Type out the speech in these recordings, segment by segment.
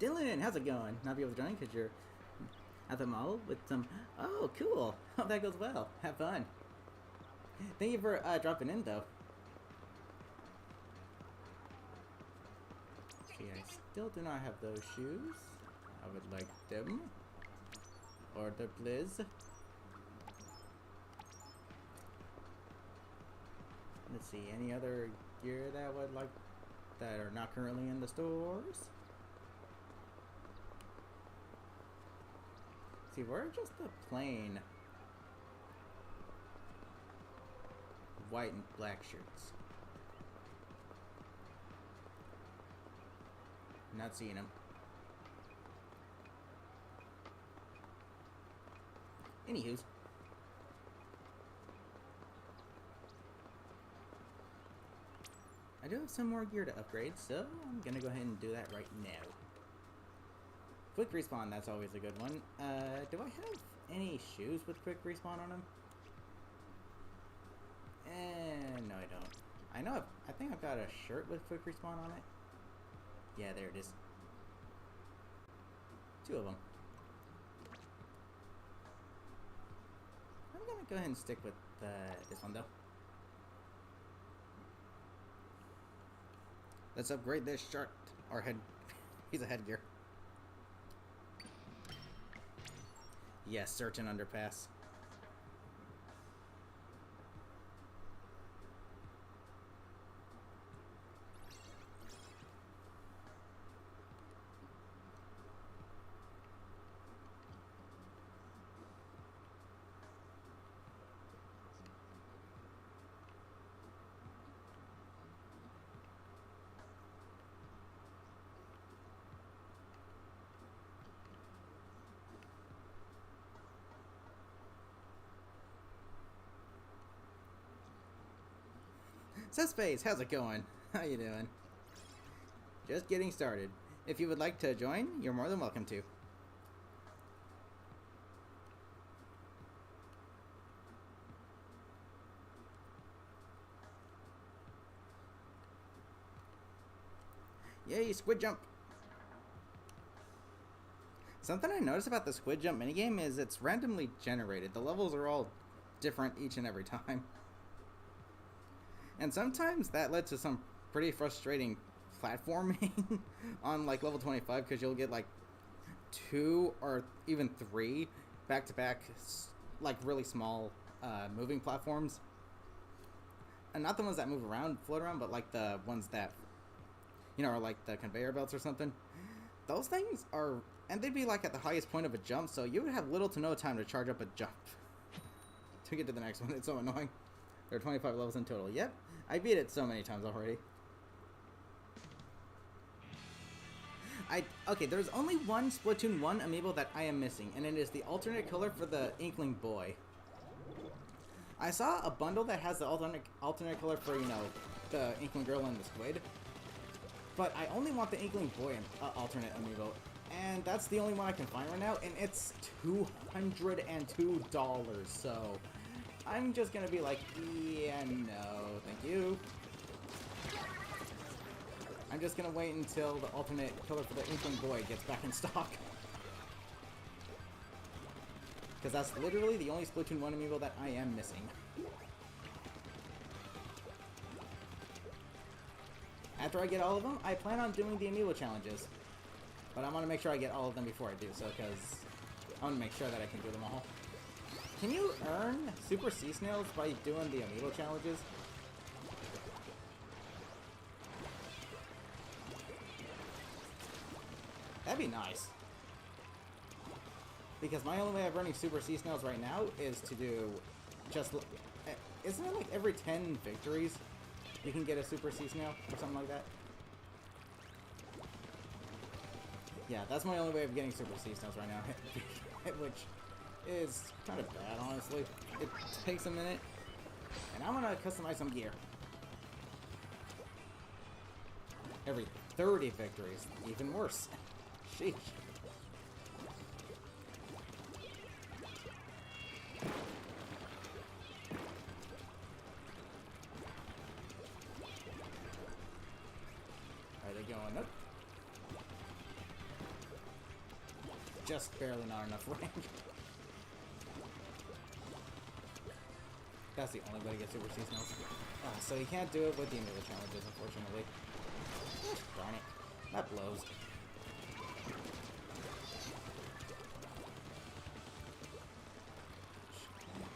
Dylan, how's it going? Not be able to join because you're at the mall with some... Oh, cool. Hope that goes well. Have fun. Thank you for dropping in, though. See, I still do not have those shoes. I would like them. Order, please. Let's see, any other gear that I would like that are not currently in the stores? See, we're just the plain white and black shirts. Not seeing them. Anywho's. I do have some more gear to upgrade, so I'm gonna go ahead and do that right now. Quick respawn, that's always a good one. Do I have any shoes with quick respawn on them? No I don't. I think I've got a shirt with quick respawn on it. Yeah, there it is. 2 of them. I'm gonna go ahead and stick with this one though. Let's upgrade this shirt, or piece of headgear. Yes, certain underpass. Space, how's it going? How you doing? Just getting started. If you would like to join, you're more than welcome to. Yay, squid jump! Something I noticed about the squid jump minigame is it's randomly generated. The levels are all different each and every time. And sometimes that led to some pretty frustrating platforming on like level 25 because you'll get like 2 or even 3 back-to-back like really small moving platforms. And not the ones that move around, float around, but like the ones that, you know, are like the conveyor belts or something. Those things are, and they'd be like at the highest point of a jump, so you would have little to no time to charge up a jump to get to the next one. It's so annoying. There are 25 levels in total. Yep, I beat it so many times already. Okay, there's only one Splatoon 1 amiibo that I am missing, and it is the alternate color for the Inkling Boy. I saw a bundle that has the alternate color for, you know, the Inkling Girl and the Squid, but I only want the Inkling Boy alternate amiibo, and that's the only one I can find right now, and it's $202, so I'm just gonna be like, yeah, no, thank you. I'm just gonna wait until the alternate color for the Inkling Boy gets back in stock. Because that's literally the only Splatoon 1 amiibo that I am missing. After I get all of them, I plan on doing the amiibo challenges. But I want to make sure I get all of them before I do so, because I want to make sure that I can do them all. Can you earn Super Sea Snails by doing the amiibo challenges? That'd be nice. Because my only way of earning Super Sea Snails right now is to do just... Isn't it like every 10 victories you can get a Super Sea Snail or something like that? Yeah, that's my only way of getting Super Sea Snails right now. Which is kind of bad, honestly. It takes a minute. And I'm gonna customize some gear. Every 30 victories. Even worse. Sheesh. Are they going up? just barely not enough range. That's the only way to get super seasonals. So you can't do it with the amiibo challenges, unfortunately. Darn it. That blows.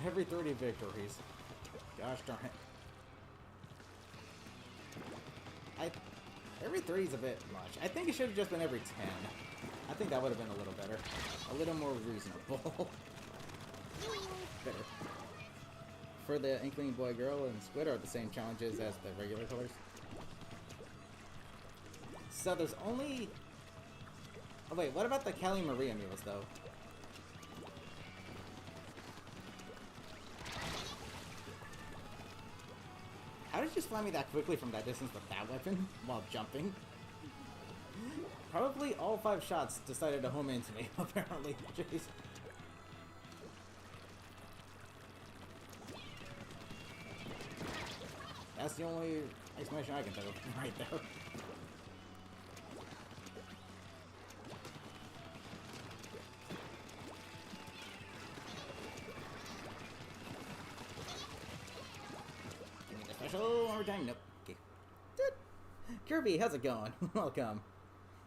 Every 30 victories. Gosh darn it. Every 3 is a bit much. I think it should have just been every 10. I think that would have been a little better. A little more reasonable. Better. For the Inkling Boy Girl and Squid are the same challenges as the regular colors. So there's only... Oh wait, what about the Callie Marie amiibos though? How did you just fly me that quickly from that distance with that weapon while jumping? Probably all 5 shots decided to home into me, apparently. Jeez. That's the only explanation I can think of right there. Give me the special overtime. Nope. Okay. Kirby, how's it going? Welcome.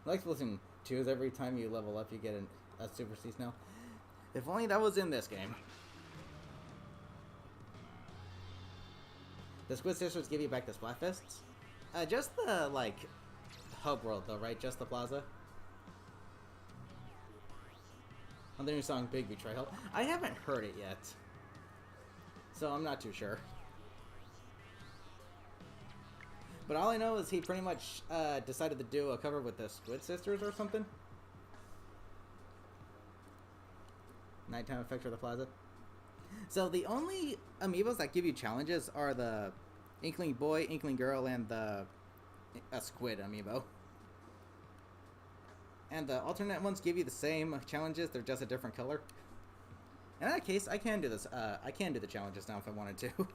Like Splatoon 2 is every time you level up you get a Super Seasonal. If only that was in this game. The Squid Sisters give you back the Splatfests? Just the, like, hub world though, right? Just the plaza? On the new song, Big Betrayal. I haven't heard it yet. So I'm not too sure. But all I know is he pretty much decided to do a cover with the Squid Sisters or something. Nighttime effects for the plaza. So the only amiibos that give you challenges are the Inkling Boy, Inkling Girl, and the Squid amiibo. And the alternate ones give you the same challenges, they're just a different color. In that case, I can do this. I can do the challenges now if I wanted to.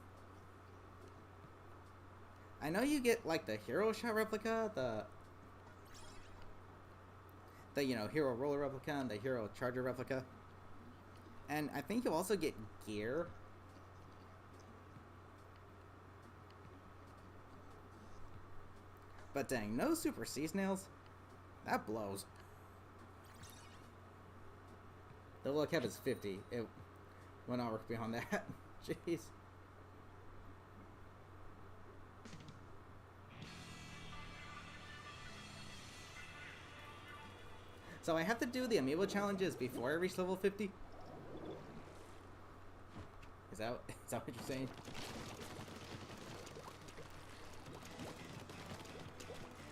I know you get like the Hero Shot replica, the you know, Hero Roller replica, and the Hero Charger replica. And I think you'll also get gear. But dang, no Super Sea Snails? That blows. The low cap is 50. It will not work beyond that. Jeez. So I have to do the amiibo challenges before I reach level 50? Is that what you're saying?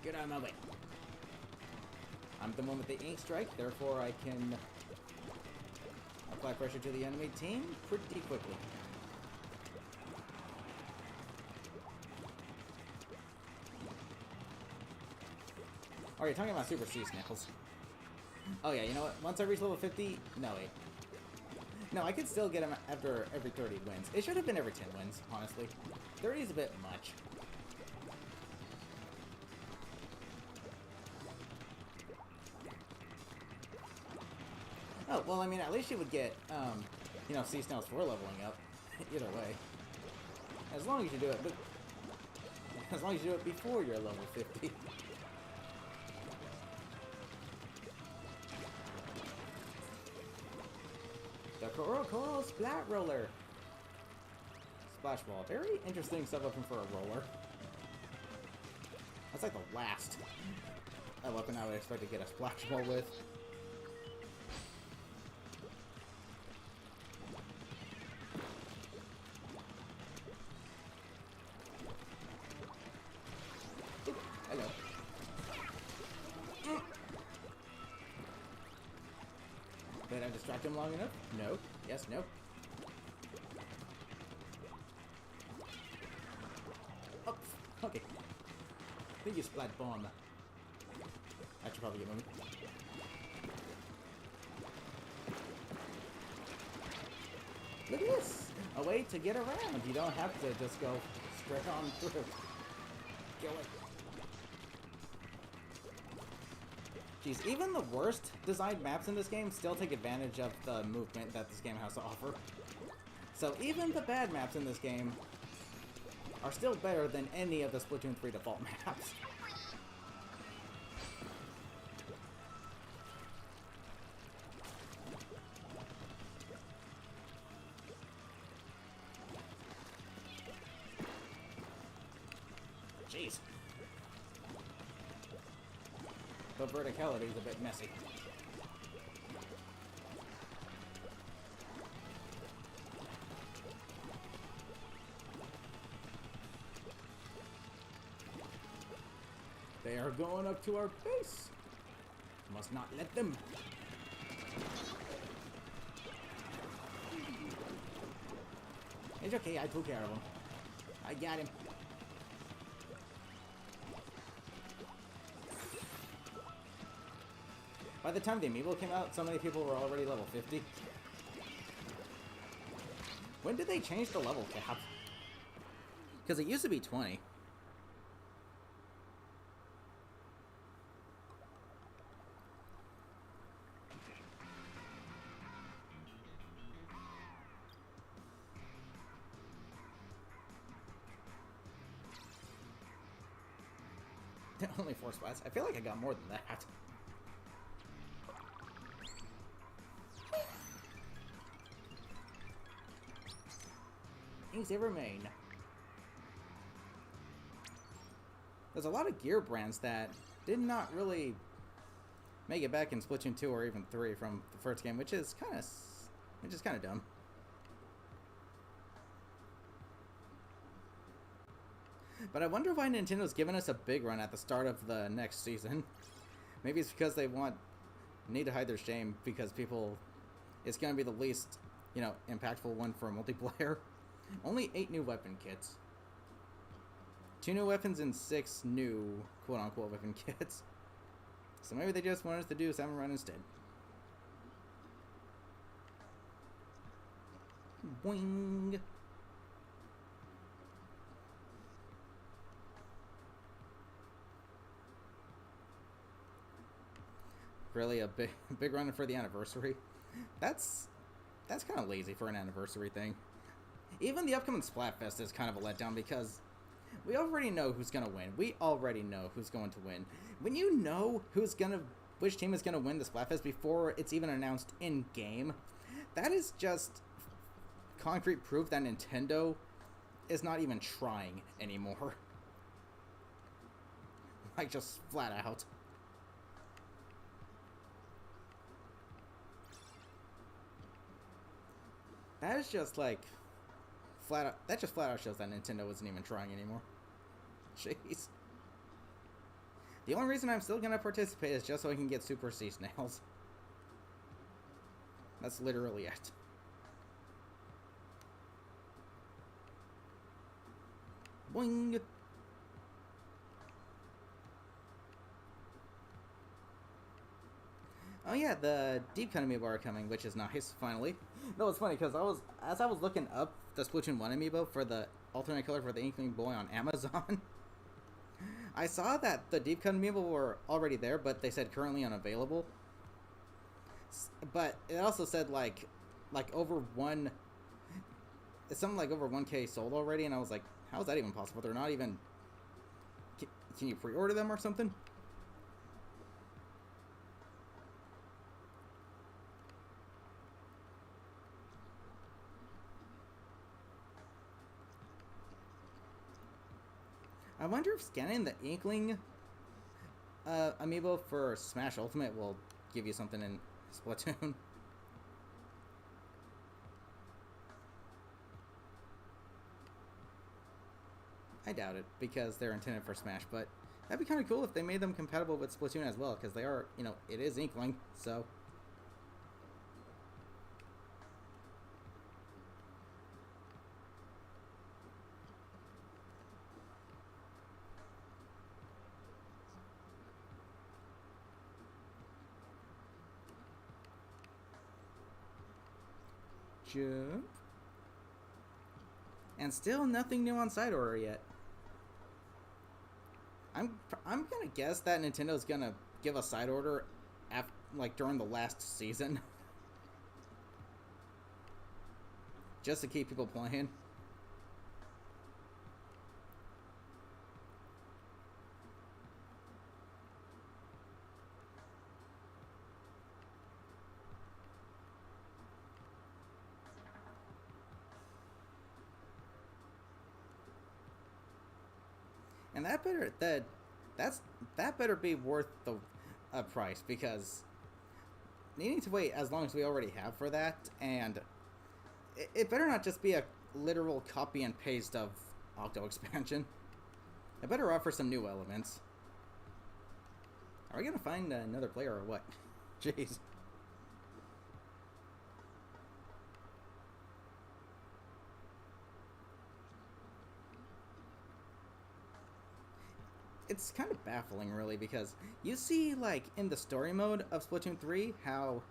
Get out of my way. I'm the one with the ink strike, therefore I can apply pressure to the enemy team pretty quickly. Oh, you're talking about Super Sea Snails. Oh yeah, you know what? Once I reach level 50... No, wait. No, I could still get them after every 30 wins. It should have been every 10 wins, honestly. 30 is a bit much. Oh, well, I mean, at least you would get, you know, Sea Snails for leveling up. Either way. As long as you do it, but... As long as you do it before you're level 50. The Coral Splat Roller. Splash Ball. Very interesting sub weapon for a roller. That's like the last weapon I would expect to get a Splash Ball with. Oop, hello. Did I distract him long enough? No. Yes, no. Oh, okay. I think you splat bomb. I should probably get moving. Look at this! A way to get around. You don't have to just go straight on through. Kill it. Jeez, even the worst designed maps in this game still take advantage of the movement that this game has to offer. So even the bad maps in this game are still better than any of the Splatoon 3 default maps. Jeez. The verticality is a bit messy. They are going up to our base. Must not let them. It's okay, I took care of him. I got him. By the time the amiibo came out, so many people were already level 50. When did they change the level cap? Because it used to be 20. Only 4 spots. I feel like I got more than that. Things they remain. There's a lot of gear brands that did not really make it back in Splatoon 2 or even 3 from the first game, which is kind of dumb. But I wonder why Nintendo's giving us a big run at the start of the next season. Maybe it's because they need to hide their shame because it's going to be the least, impactful one for multiplayer. Only 8 new weapon kits. 2 new weapons and 6 new quote-unquote weapon kits. So maybe they just want us to do a 7 run instead. Boing! Really a big run for the anniversary. That's kind of lazy for an anniversary thing. Even the upcoming Splatfest is kind of a letdown because we already know who's gonna win. We already know who's going to win. When you know which team is gonna win the Splatfest before it's even announced in game, that is just concrete proof that Nintendo is not even trying anymore. Like just flat out. That is just like that just flat out shows that Nintendo isn't even trying anymore. Jeez. The only reason I'm still gonna participate is just so I can get Super Sea Snails. That's literally it. Boing! Oh yeah, the Deep Cut amiibo are coming, which is nice, finally. No, it's funny, because as I was looking up the Splatoon 1 amiibo for the alternate color for the Inkling Boy on Amazon, I saw that the Deep Cut amiibo were already there, but they said currently unavailable. But it also said, like over it's something like over 1K sold already, and I was like, how is that even possible? They're not even... Can you pre-order them or something? I wonder if scanning the Inkling amiibo for Smash Ultimate will give you something in Splatoon. I doubt it, because they're intended for Smash, but that'd be kind of cool if they made them compatible with Splatoon as well, because they are, it is Inkling, so... Jump. And still nothing new on side order yet. I'm gonna guess that Nintendo's gonna give a side order like during the last season, just to keep people playing. And that better be worth the price, because needing to wait as long as we already have for that, and it better not just be a literal copy and paste of Octo expansion. It better offer some new elements. Are we gonna find another player or what? Jeez. It's kind of baffling, really, because you see, like, in the story mode of Splatoon 3, how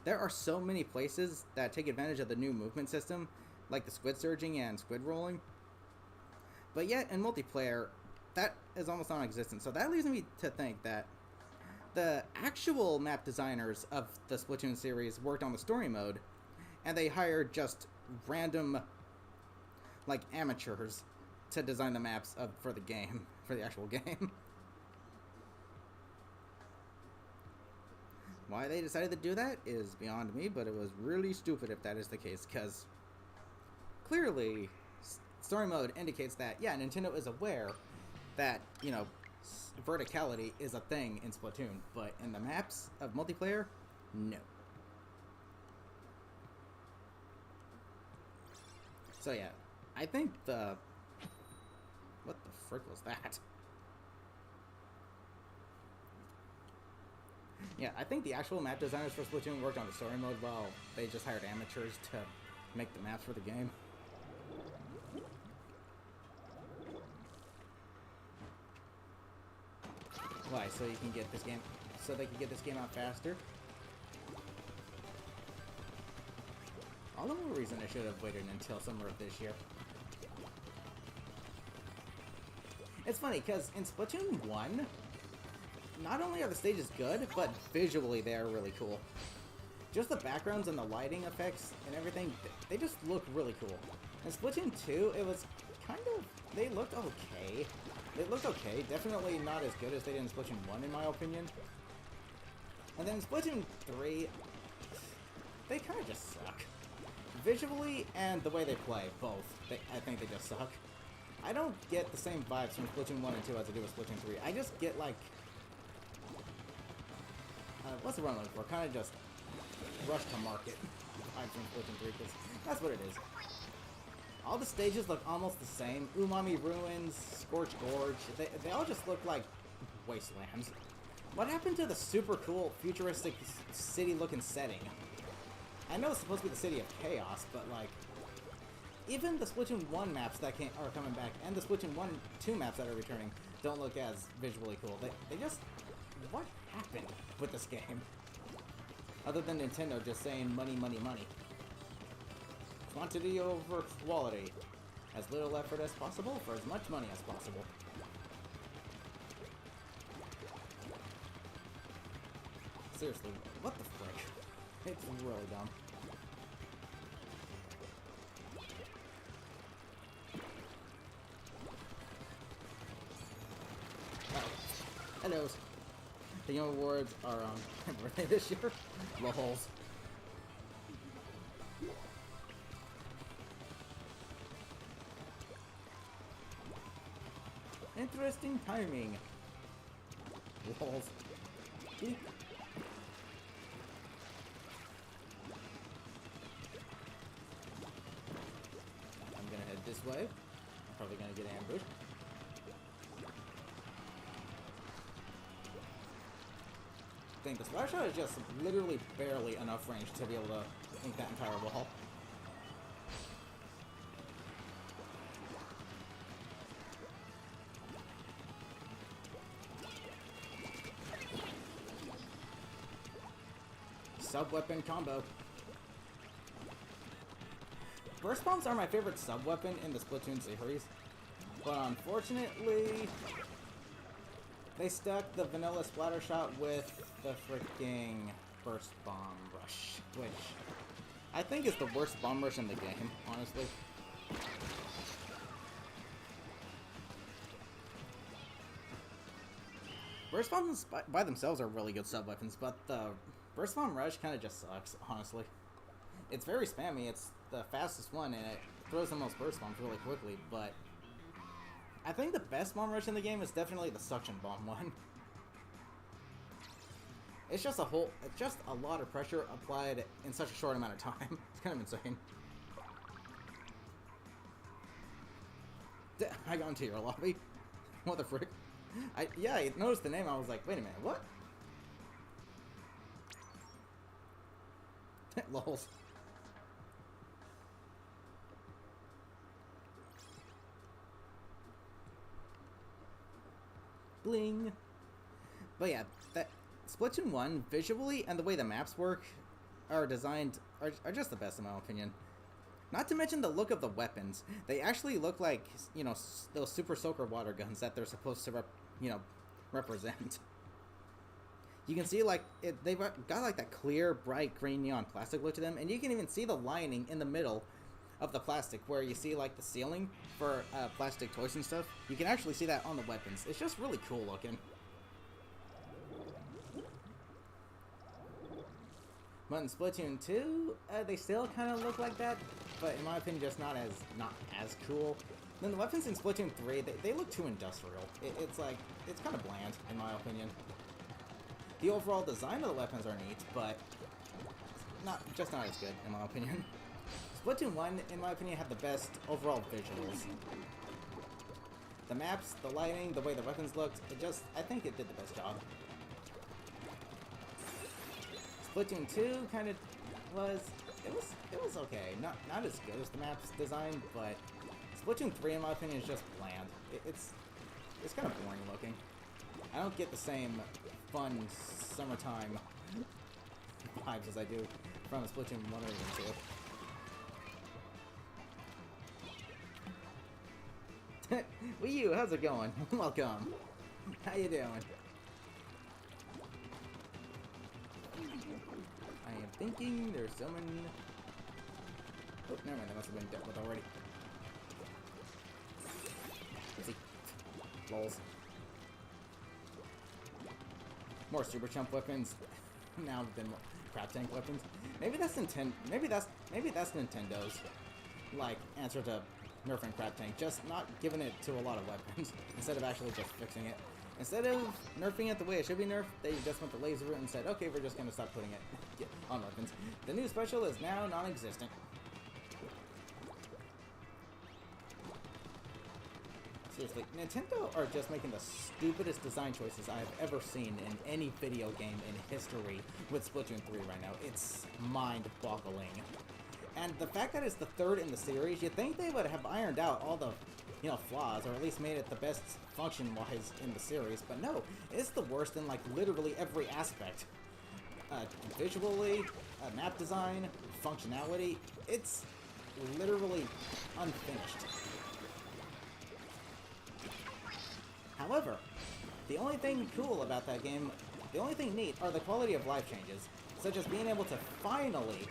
there are so many places that take advantage of the new movement system, like the squid surging and squid rolling. But yet, in multiplayer, that is almost non-existent. So that leads me to think that the actual map designers of the Splatoon series worked on the story mode, and they hired just random, like, amateurs to design the maps for the game, for the actual game. Why they decided to do that is beyond me, but it was really stupid if that is the case, because clearly story mode indicates that, yeah, Nintendo is aware that, you know, verticality is a thing in Splatoon, but in the maps of multiplayer, no. So yeah, I think the... What the frick was that? Yeah, I think the actual map designers for Splatoon worked on the story mode while they just hired amateurs to make the maps for the game. Why? So you can get this game... So they can get this game out faster? All the more reason I should have waited until summer of this year. It's funny, because in Splatoon 1, not only are the stages good, but visually they are really cool. Just the backgrounds and the lighting effects and everything, they just look really cool. In Splatoon 2, it was kind of... They looked okay. They looked okay. Definitely not as good as they did in Splatoon 1, in my opinion. And then in Splatoon 3, they kind of just suck. Visually and the way they play, both. I think they just suck. I don't get the same vibes from Splatoon 1 and 2 as I do with Splatoon 3. I just get, like... what's the word I'm looking for? Kind of just rush to market vibes from Splatoon 3, because that's what it is. All the stages look almost the same. Umami Ruins, Scorch Gorge, they all just look like wastelands. What happened to the super cool, futuristic, city-looking setting? I know it's supposed to be the City of Chaos, but, like... Even the Splatoon 1 maps that are coming back, and the Splatoon 2 maps that are returning, don't look as visually cool. They just... What happened with this game? Other than Nintendo just saying money, money, money. Quantity over quality. As little effort as possible for as much money as possible. Seriously, what the frick? It's really dumb. Hello. The Game Awards are on my birthday this year. Lols. Interesting timing. Lols. Eek. I'm gonna head this way. Probably gonna get ambushed. The splash shot is just literally barely enough range to be able to ink that entire wall. Sub-weapon combo. Burst bombs are my favorite sub-weapon in the Splatoon series, but unfortunately, They stuck the vanilla splatter shot with the freaking burst bomb rush, which I think is the worst bomb rush in the game, honestly. Burst bombs by themselves are really good sub-weapons, but the burst bomb rush kind of just sucks, honestly. It's very spammy, it's the fastest one, and it throws the most burst bombs really quickly, but I think the best bomb rush in the game is definitely the suction bomb one. It's just a lot of pressure applied in such a short amount of time. It's kind of insane. I got into your lobby. What the frick? Yeah, I noticed the name. I was like, wait a minute, what? Lols. Bling. But yeah, that Splatoon 1 visually and the way the maps work are designed are just the best in my opinion. Not to mention the look of the weapons. They actually look like, you know, those Super Soaker water guns that they're supposed to represent. You can see like they've got like that clear, bright green neon plastic look to them, and you can even see the lining in the middle of the plastic where you see like the ceiling for plastic toys and stuff. You can actually see that on the weapons. It's just really cool looking. But in Splatoon 2, they still kind of look like that, but in my opinion, just not as cool. Then the weapons in Splatoon 3, they look too industrial. It's kind of bland, in my opinion. The overall design of the weapons are neat, but not as good, in my opinion. Splatoon 1, in my opinion, had the best overall visuals. The maps, the lighting, the way the weapons looked, I think it did the best job. Splatoon 2 kind of it was okay. Not as good as the map's design, but Splatoon 3 in my opinion is just bland. It's kind of boring looking. I don't get the same fun summertime vibes as I do from Splatoon 1 or even 2. Wii U, how's it going? Welcome. How you doing? I am thinking there's someone... Oh, never mind, that must have been dealt with already. Let's see. Lols. More super chump weapons now than crab tank weapons. Maybe that's Nintendo's like answer to nerfing crab tank, just not giving it to a lot of weapons instead of actually just fixing it. Instead of nerfing it the way it should be nerfed, they just went the lazy route and said, okay, we're just going to stop putting it on weapons. The new special is now non-existent. Seriously, Nintendo are just making the stupidest design choices I've ever seen in any video game in history with Splatoon 3 right now. It's mind-boggling. And the fact that it's the third in the series, you'd think they would have ironed out all the flaws, or at least made it the best function-wise in the series, but no, it's the worst in, like, literally every aspect. Visually, map design, functionality, it's literally unfinished. However, the only thing cool about that game, the only thing neat, are the quality of life changes, such as being able to finally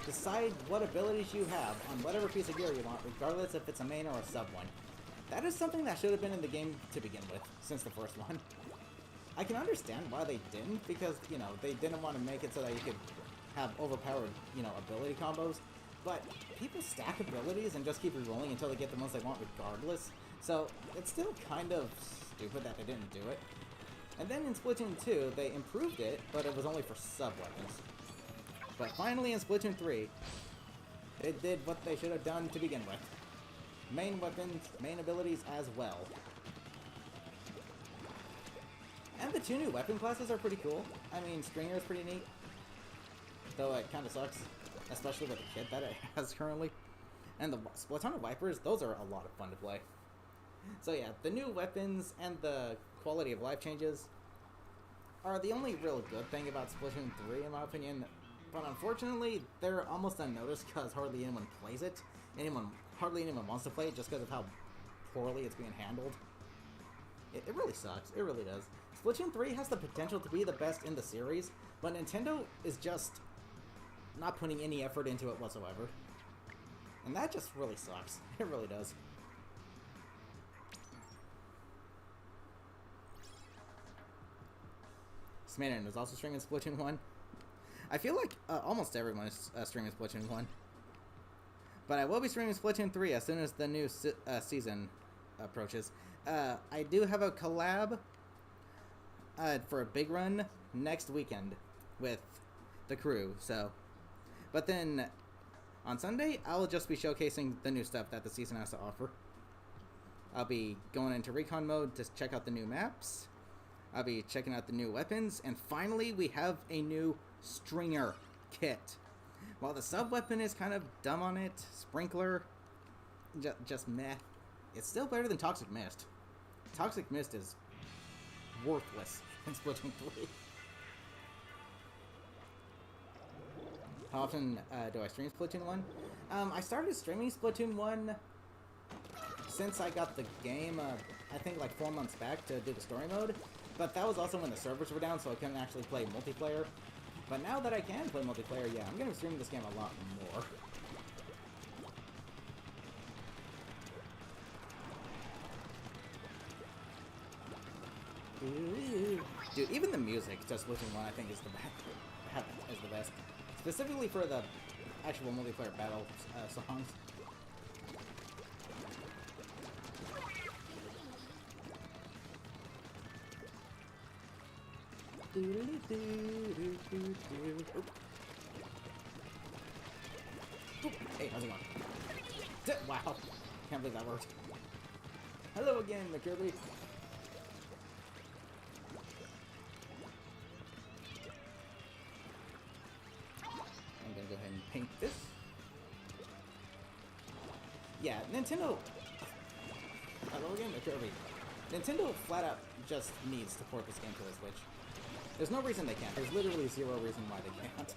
decide what abilities you have on whatever piece of gear you want, regardless if it's a main or a sub one. That is something that should have been in the game to begin with, since the first one. I can understand why they didn't, because, they didn't want to make it so that you could have overpowered, ability combos, but people stack abilities and just keep rerolling until they get the ones they want regardless, so it's still kind of stupid that they didn't do it. And then in Splatoon 2, they improved it, but it was only for sub-weapons. But finally in Splatoon 3, they did what they should have done to begin with. Main weapons, main abilities as well. And the two new weapon classes are pretty cool. I mean, Stringer is pretty neat. Though it kind of sucks, especially with the kit that it has currently. And the Splatoon Vipers, those are a lot of fun to play. So yeah, the new weapons and the quality of life changes are the only real good thing about Splatoon 3 in my opinion. But unfortunately, they're almost unnoticed because hardly anyone plays it. Hardly anyone wants to play it just because of how poorly it's being handled. It really sucks. It really does. Splatoon 3 has the potential to be the best in the series, but Nintendo is just not putting any effort into it whatsoever. And that just really sucks. It really does. Smanon is also streaming Splatoon 1. I feel like almost everyone is streaming Splatoon 1. But I will be streaming Splatoon 3 as soon as the new season approaches. I do have a collab for a big run next weekend with the crew, so... But then, on Sunday, I'll just be showcasing the new stuff that the season has to offer. I'll be going into recon mode to check out the new maps. I'll be checking out the new weapons. And finally, we have a new Stringer kit. While the sub-weapon is kind of dumb on it, Sprinkler, just meh, it's still better than Toxic Mist. Toxic Mist is worthless in Splatoon 3. How often do I stream Splatoon 1? I started streaming Splatoon 1 since I got the game, I think like 4 months back to do the story mode. But that was also when the servers were down, so I couldn't actually play multiplayer. But now that I can play multiplayer, yeah, I'm going to be streaming this game a lot more. Dude, even the music to Splatoon 1 I think is the best. Specifically for the actual multiplayer battle songs. Hey, how's it going? Wow, can't believe that worked. Hello again, McKirby. I'm gonna go ahead and paint this. Yeah, Nintendo. Hello again, McKirby. Nintendo flat out just needs to port this game to the Switch. There's no reason they can't. There's literally zero reason why they can't.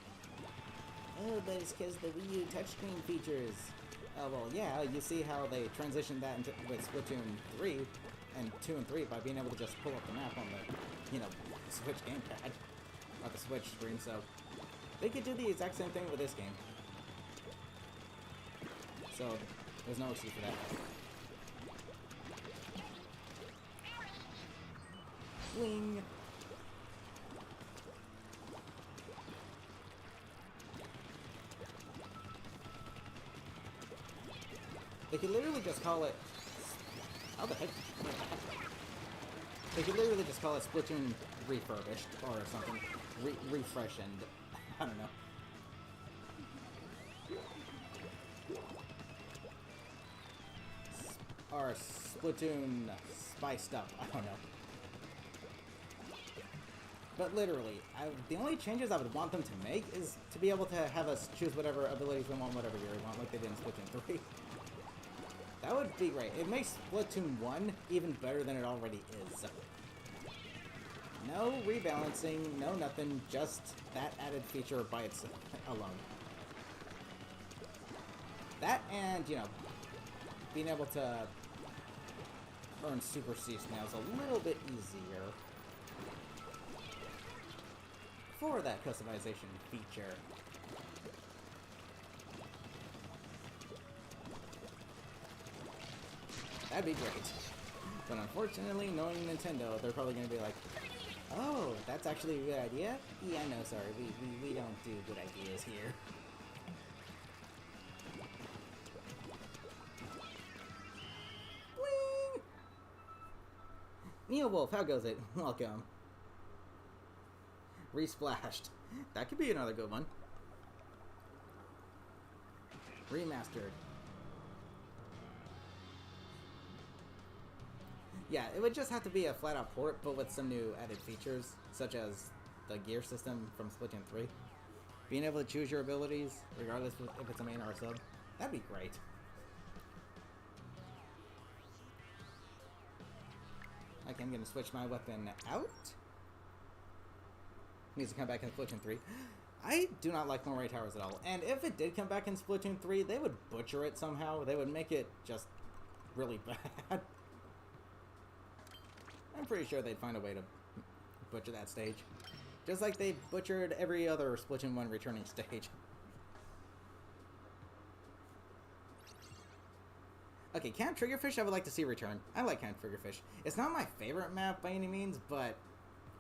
Oh, but it's because the Wii U touchscreen features. Oh, well, yeah, you see how they transitioned that into with Splatoon 3 and 2 and 3 by being able to just pull up the map on the, Switch gamepad. Or the Switch screen, so they could do the exact same thing with this game. So, there's no excuse for that. Wing! They could literally just call it... How the heck? They could literally just call it Splatoon refurbished or something. Refreshened. I don't know. Or Splatoon spiced up. I don't know. But literally, the only changes I would want them to make is to be able to have us choose whatever abilities we want, whatever year we want, like they did in Splatoon 3. That would be great. It makes Splatoon 1 even better than it already is. No rebalancing, no nothing, just that added feature by itself alone. That and, being able to earn Super C snails a little bit easier for that customization feature. That'd be great. But unfortunately, knowing Nintendo, they're probably going to be like, oh, that's actually a good idea? Yeah, no, sorry, we don't do good ideas here. Bling! Neo Wolf, how goes it? Welcome. Resplashed. That could be another good one. Remastered. Yeah, it would just have to be a flat-out port, but with some new added features, such as the gear system from Splatoon 3. Being able to choose your abilities, regardless if it's a main or a sub. That'd be great. Okay, I'm going to switch my weapon out. Needs to come back in Splatoon 3. I do not like Moray Towers at all. And if it did come back in Splatoon 3, they would butcher it somehow. They would make it just really bad. I'm pretty sure they'd find a way to butcher that stage. Just like they butchered every other Splatoon 1 returning stage. Okay, Camp Triggerfish I would like to see return. I like Camp Triggerfish. It's not my favorite map by any means, but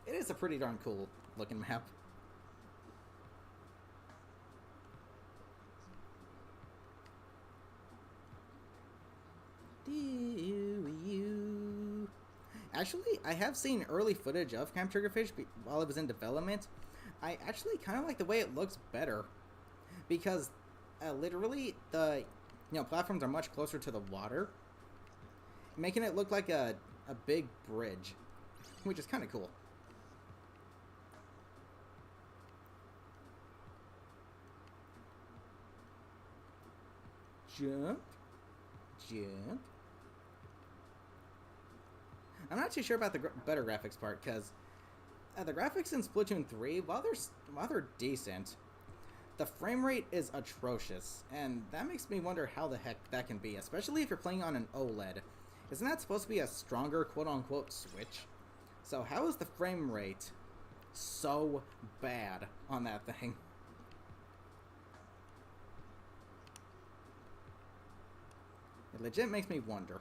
it is a pretty darn cool looking map. Actually, I have seen early footage of Camp Triggerfish while it was in development. I actually kind of like the way it looks better, because literally the platforms are much closer to the water, making it look like a big bridge, which is kind of cool. Jump, jump. I'm not too sure about the better graphics part, because the graphics in Splatoon 3, while they're decent, the frame rate is atrocious, and that makes me wonder how the heck that can be, especially if you're playing on an OLED. Isn't that supposed to be a stronger quote-unquote Switch? So how is the frame rate so bad on that thing? It legit makes me wonder.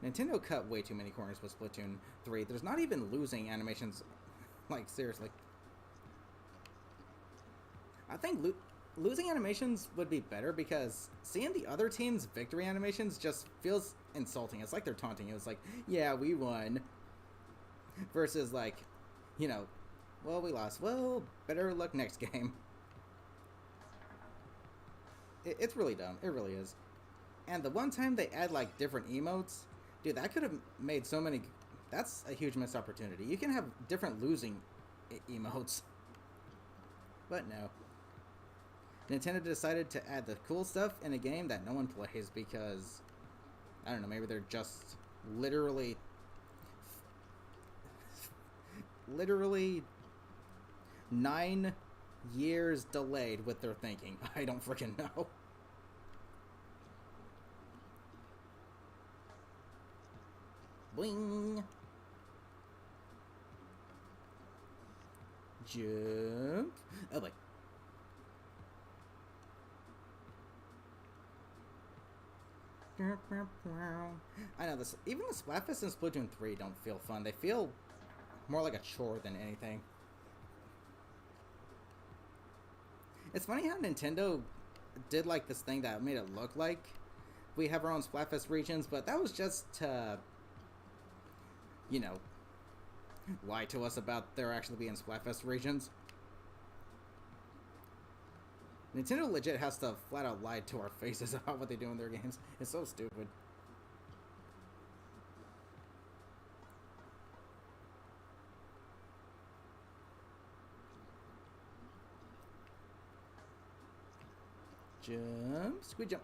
Nintendo cut way too many corners with Splatoon 3. There's not even losing animations. Like, seriously. I think losing animations would be better, because seeing the other team's victory animations just feels insulting. It's like they're taunting you. It's like, yeah, we won. Versus, like, well, we lost. Well, better luck next game. It's really dumb. It really is. And the one time they add, like, different emotes, dude, that could have made so many... That's a huge missed opportunity. You can have different losing emotes. But no. Nintendo decided to add the cool stuff in a game that no one plays because... I don't know, maybe they're just literally 9 years delayed with their thinking. I don't freaking know. Boing. Jump. Oh boy. I know this. Even the Splatfest and Splatoon 3 don't feel fun. They feel more like a chore than anything. It's funny how Nintendo did like this thing that made it look like we have our own Splatfest regions, but that was just to, lie to us about there actually being Splatfest regions. Nintendo legit has to flat out lie to our faces about what they do in their games. It's so stupid. Jump, squid jump.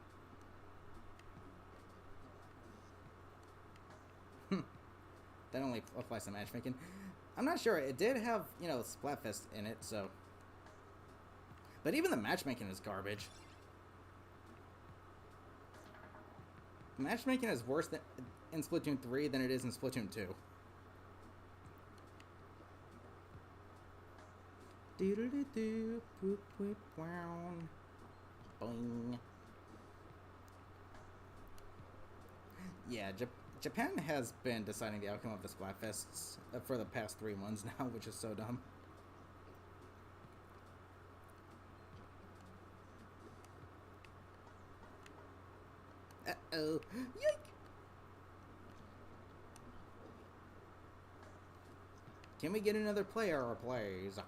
That only applies to matchmaking. I'm not sure. It did have, Splatfest in it, so... But even the matchmaking is garbage. Matchmaking is worse in Splatoon 3 than it is in Splatoon 2. Doodle-doo-doo, poop, poop, wow. Boing. Yeah, Japan has been deciding the outcome of the Splatfests for the past 3 months now, which is so dumb. Uh-oh. Yoink! Can we get another player, please?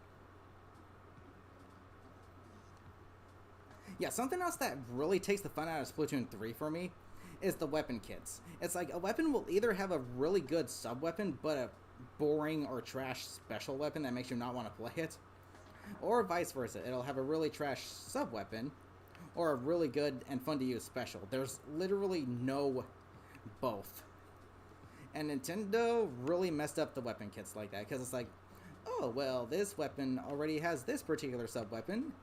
Yeah, something else that really takes the fun out of Splatoon 3 for me is the weapon kits. It's like a weapon will either have a really good sub-weapon, but a boring or trash special weapon that makes you not want to play it. Or vice versa. It'll have a really trash sub-weapon, or a really good and fun to use special. There's literally no both. And Nintendo really messed up the weapon kits like that, because it's like, oh, well, this weapon already has this particular sub-weapon,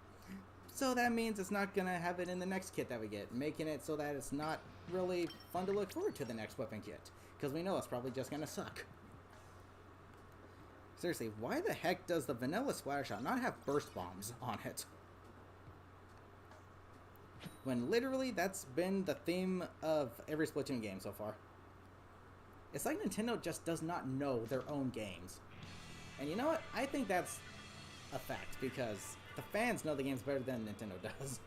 So that means it's not gonna have it in the next kit that we get, making it so that it's not really fun to look forward to the next weapon kit, because we know it's probably just gonna suck. Seriously, why the heck does the vanilla splatter shot not have burst bombs on it? When literally that's been the theme of every Splatoon game so far. It's like Nintendo just does not know their own games. And you know what? I think that's a fact, because the fans know the games better than Nintendo does.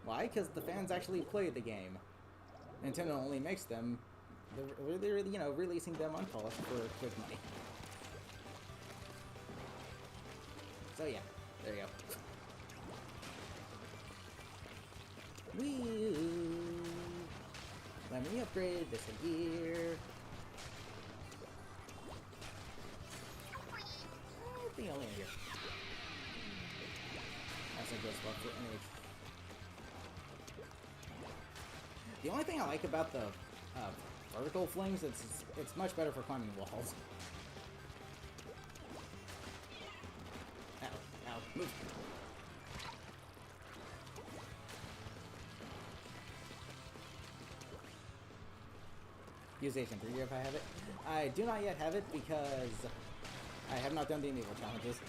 Why? Because the fans actually play the game. Nintendo only makes them, they're you know, releasing them unpolished for quick money. So yeah, there you go. Woo! Let me upgrade this in here. I think I'll land here. That's a good spot for any. The only thing I like about the vertical flings, it's much better for climbing walls. Ow, ow, move. Use Agent 3 if I have it. I do not yet have it because I have not done the amiibo challenges.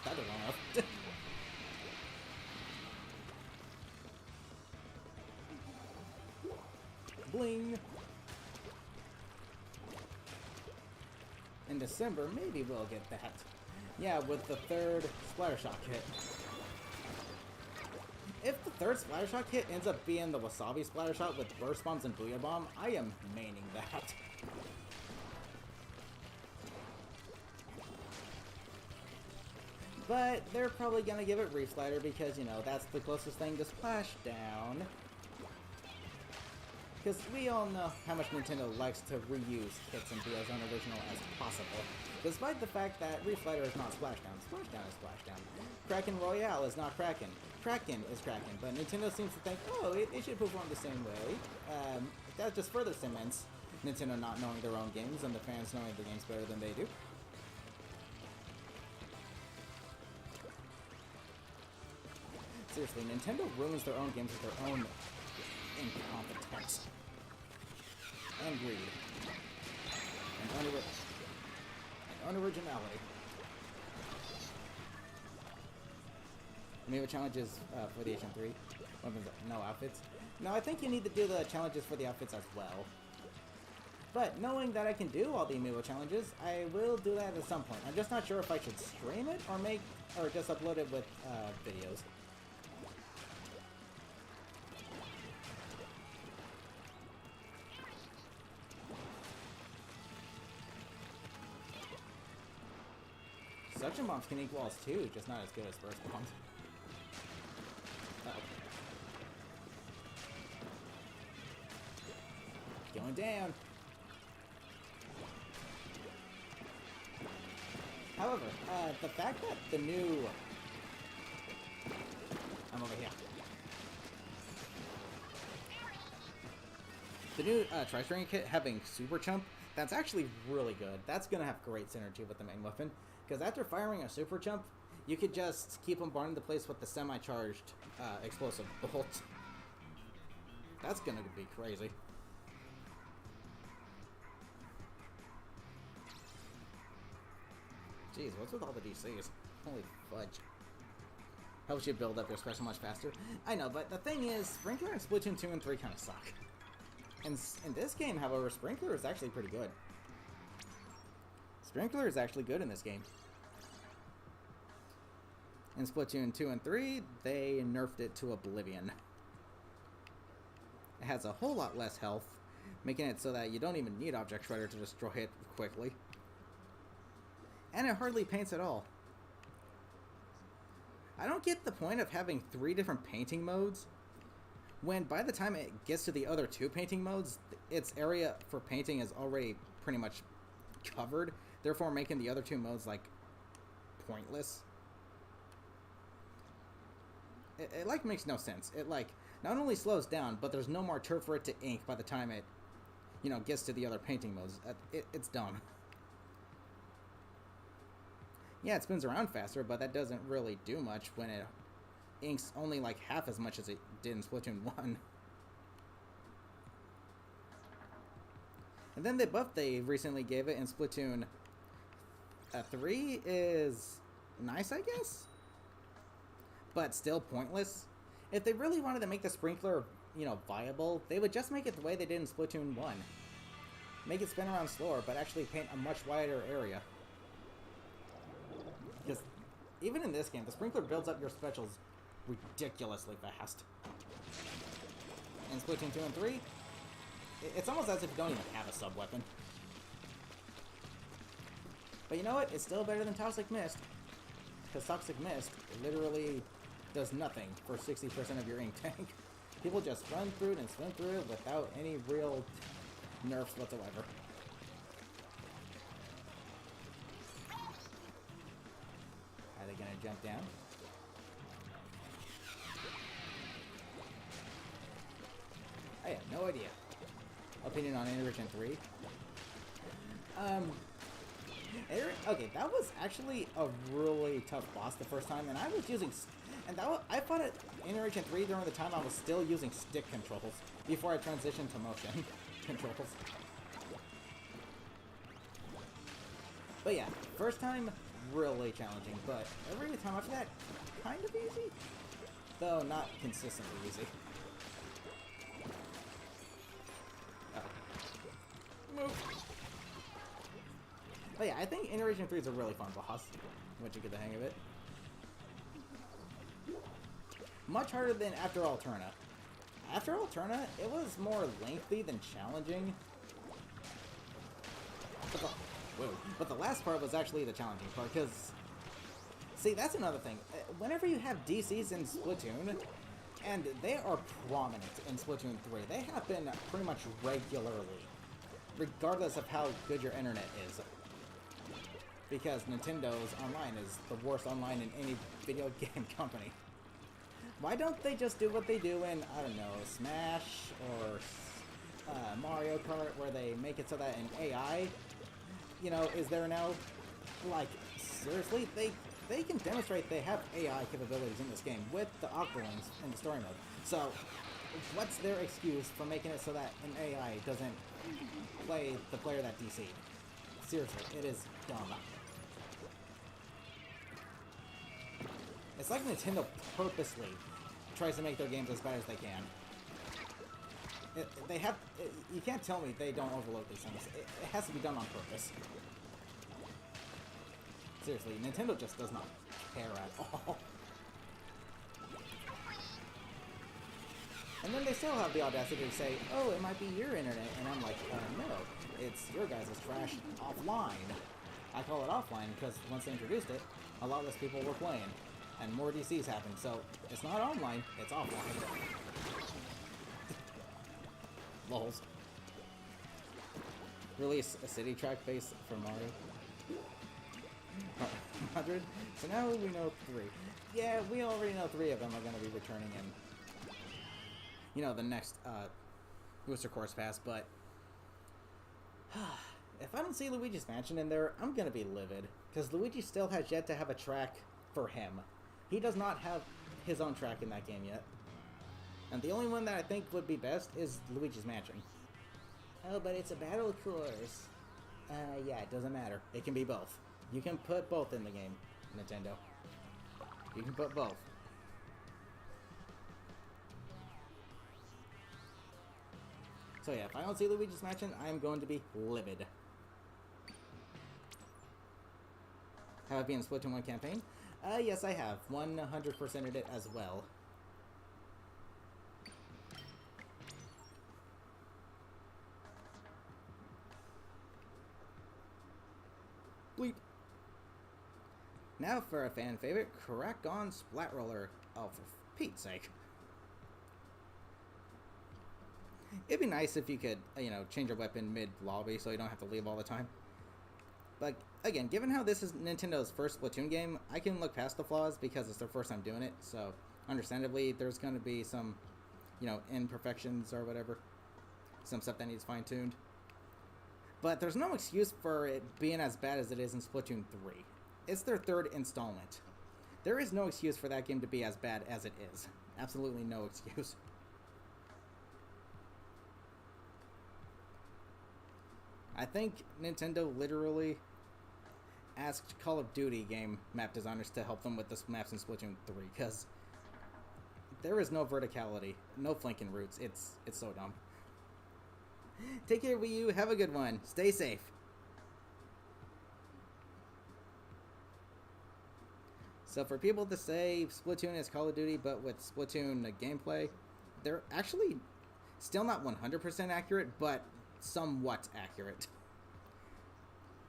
That did long enough. Bling! In December, maybe we'll get that. Yeah, with the third Splattershot kit. If the third Splattershot kit ends up being the Wasabi Splattershot with Burst Bombs and Booyah Bomb, I am maining that. But they're probably gonna give it Reef Slider because, you know, that's the closest thing to Splashdown. Because we all know how much Nintendo likes to reuse kits and be as unoriginal as possible. Despite the fact that Reef Slider is not Splashdown. Splashdown is Splashdown. Kraken Royale is not Kraken. Kraken is Kraken. But Nintendo seems to think, oh, it should perform the same way. That just further cements Nintendo not knowing their own games and the fans knowing the games better than they do. Seriously, Nintendo ruins their own games with their own incompetence. And greed. And unoriginality. Maybe challenges for the HM3. No outfits. No, I think you need to do the challenges for the outfits as well. But knowing that I can do all the amiibo challenges, I will do that at some point. I'm just not sure if I should stream it or just upload it with videos. Suction bombs can eat walls too, just not as good as burst bombs. Uh-oh. Going down. However, the fact that the new... I'm over here. The new Tri-String kit having Super Chump, that's actually really good. That's going to have great synergy with the main weapon. Because after firing a Super Chump, you could just keep them burned into place with the semi-charged explosive bolt. That's going to be crazy. Jeez, what's with all the DCs? Holy fudge. Helps you build up your special much faster. I know, but the thing is, Sprinkler and Splatoon 2 and 3 kind of suck. And in this game, however, Sprinkler is actually pretty good. Sprinkler is actually good in this game. In Splatoon 2 and 3, they nerfed it to oblivion. It has a whole lot less health, making it so that you don't even need Object Shredder to destroy it quickly. And it hardly paints at all. I don't get the point of having 3 different painting modes, when by the time it gets to the other 2 painting modes, its area for painting is already pretty much covered, therefore making the other 2 modes, like, pointless. It like, makes no sense. It, like, not only slows down, but there's no more turf for it to ink by the time it, you know, gets to the other painting modes. It's dumb. Yeah, it spins around faster, but that doesn't really do much when it inks only like half as much as it did in Splatoon 1. And then the buff they recently gave it in Splatoon 3 is nice, I guess, but still pointless. If they really wanted to make the sprinkler, viable, they would just make it the way they did in Splatoon 1. Make it spin around slower, but actually paint a much wider area. Because even in this game, the sprinkler builds up your specials ridiculously fast. In Splatoon 2 and 3, it's almost as if you don't even have a sub-weapon. But you know what? It's still better than Toxic Mist. Because Toxic Mist literally does nothing for 60% of your ink tank. People just run through it and swim through it without any real nerfs whatsoever. Are they gonna jump down? I have no idea. Opinion on Enrichment 3. Okay, that was actually a really tough boss the first time, and I was using... I fought it in Enrichment 3 during the time I was still using stick controls before I transitioned to motion controls. But yeah, first time, really challenging, but every time after that, kind of easy. Though not consistently easy. Move. But yeah, I think Iteration 3 is a really fun boss once you get the hang of it. Much harder than After Alterna. After Alterna, it was more lengthy than challenging. But the last part was actually the challenging part, because... See, that's another thing. Whenever you have DCs in Splatoon, and they are prominent in Splatoon 3, they happen pretty much regularly, regardless of how good your internet is. Because Nintendo's online is the worst online in any video game company. Why don't they just do what they do in, I don't know, Smash or Mario Kart, where they make it so that an AI, is there now? Like, seriously? They can demonstrate they have AI capabilities in this game with the Octolings in the story mode. So, what's their excuse for making it so that an AI doesn't play the player that DC'd? Seriously, it is dumb. It's like Nintendo purposely tries to make their games as bad as they can. You can't tell me they don't overload these things. It has to be done on purpose. Seriously, Nintendo just does not care at all. And then they still have the audacity to say, oh, it might be your internet. And I'm like, no, it's your guys' trash offline. I call it offline because once they introduced it, a lot less people were playing. And more DCs happened, so it's not online, it's offline. Lols. Release a city track base for Mario. 100? So now we know 3. Yeah, we already know 3 of them are going to be returning in, the next Booster Course Pass, but if I don't see Luigi's Mansion in there, I'm going to be livid, because Luigi still has yet to have a track for him. He does not have his own track in that game yet. And the only one that I think would be best is Luigi's Mansion. Oh, but it's a battle course. Yeah, it doesn't matter. It can be both. You can put both in the game, Nintendo. You can put both. So yeah, if I don't see Luigi's Mansion, I'm going to be livid. Have I been in Splatoon 1 campaign? Yes, I have. 100%ed it as well. Bleep. Now for a fan favorite, Crack On Splat Roller. Oh, for Pete's sake. It'd be nice if you could, change your weapon mid-lobby so you don't have to leave all the time. But, again, given how this is Nintendo's first Splatoon game, I can look past the flaws because it's their first time doing it. So, understandably, there's going to be some, imperfections or whatever. Some stuff that needs fine-tuned. But there's no excuse for it being as bad as it is in Splatoon 3. it's their third installment. There is no excuse for that game to be as bad as it is. Absolutely no excuse. I think Nintendo literally asked Call of Duty game map designers to help them with the maps in Splatoon 3, because there is no verticality, no flanking routes. It's so dumb. Take care, Wii U. Have a good one. Stay safe. So for people to say Splatoon is Call of Duty, but with Splatoon gameplay, they're actually still not 100% accurate, but somewhat accurate.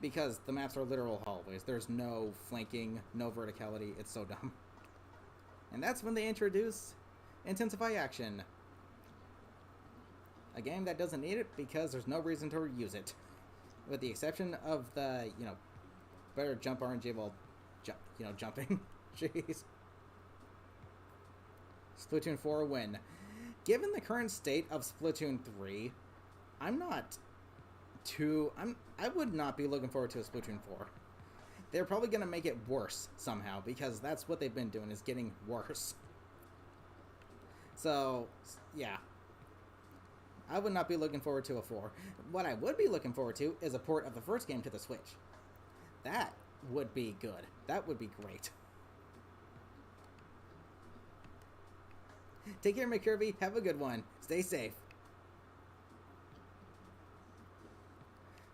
Because the maps are literal hallways. There's no flanking, no verticality. It's so dumb. And that's when they introduce Intensify Action. A game that doesn't need it because there's no reason to use it. With the exception of the, better jump RNG while, jumping. Jeez. Splatoon 4 win. Given the current state of Splatoon 3, I would not be looking forward to a Splatoon 4. They're probably going to make it worse somehow, because that's what they've been doing, is getting worse. So, yeah. I would not be looking forward to a 4. What I would be looking forward to is a port of the first game to the Switch. That would be good. That would be great. Take care, McKirby. Have a good one. Stay safe.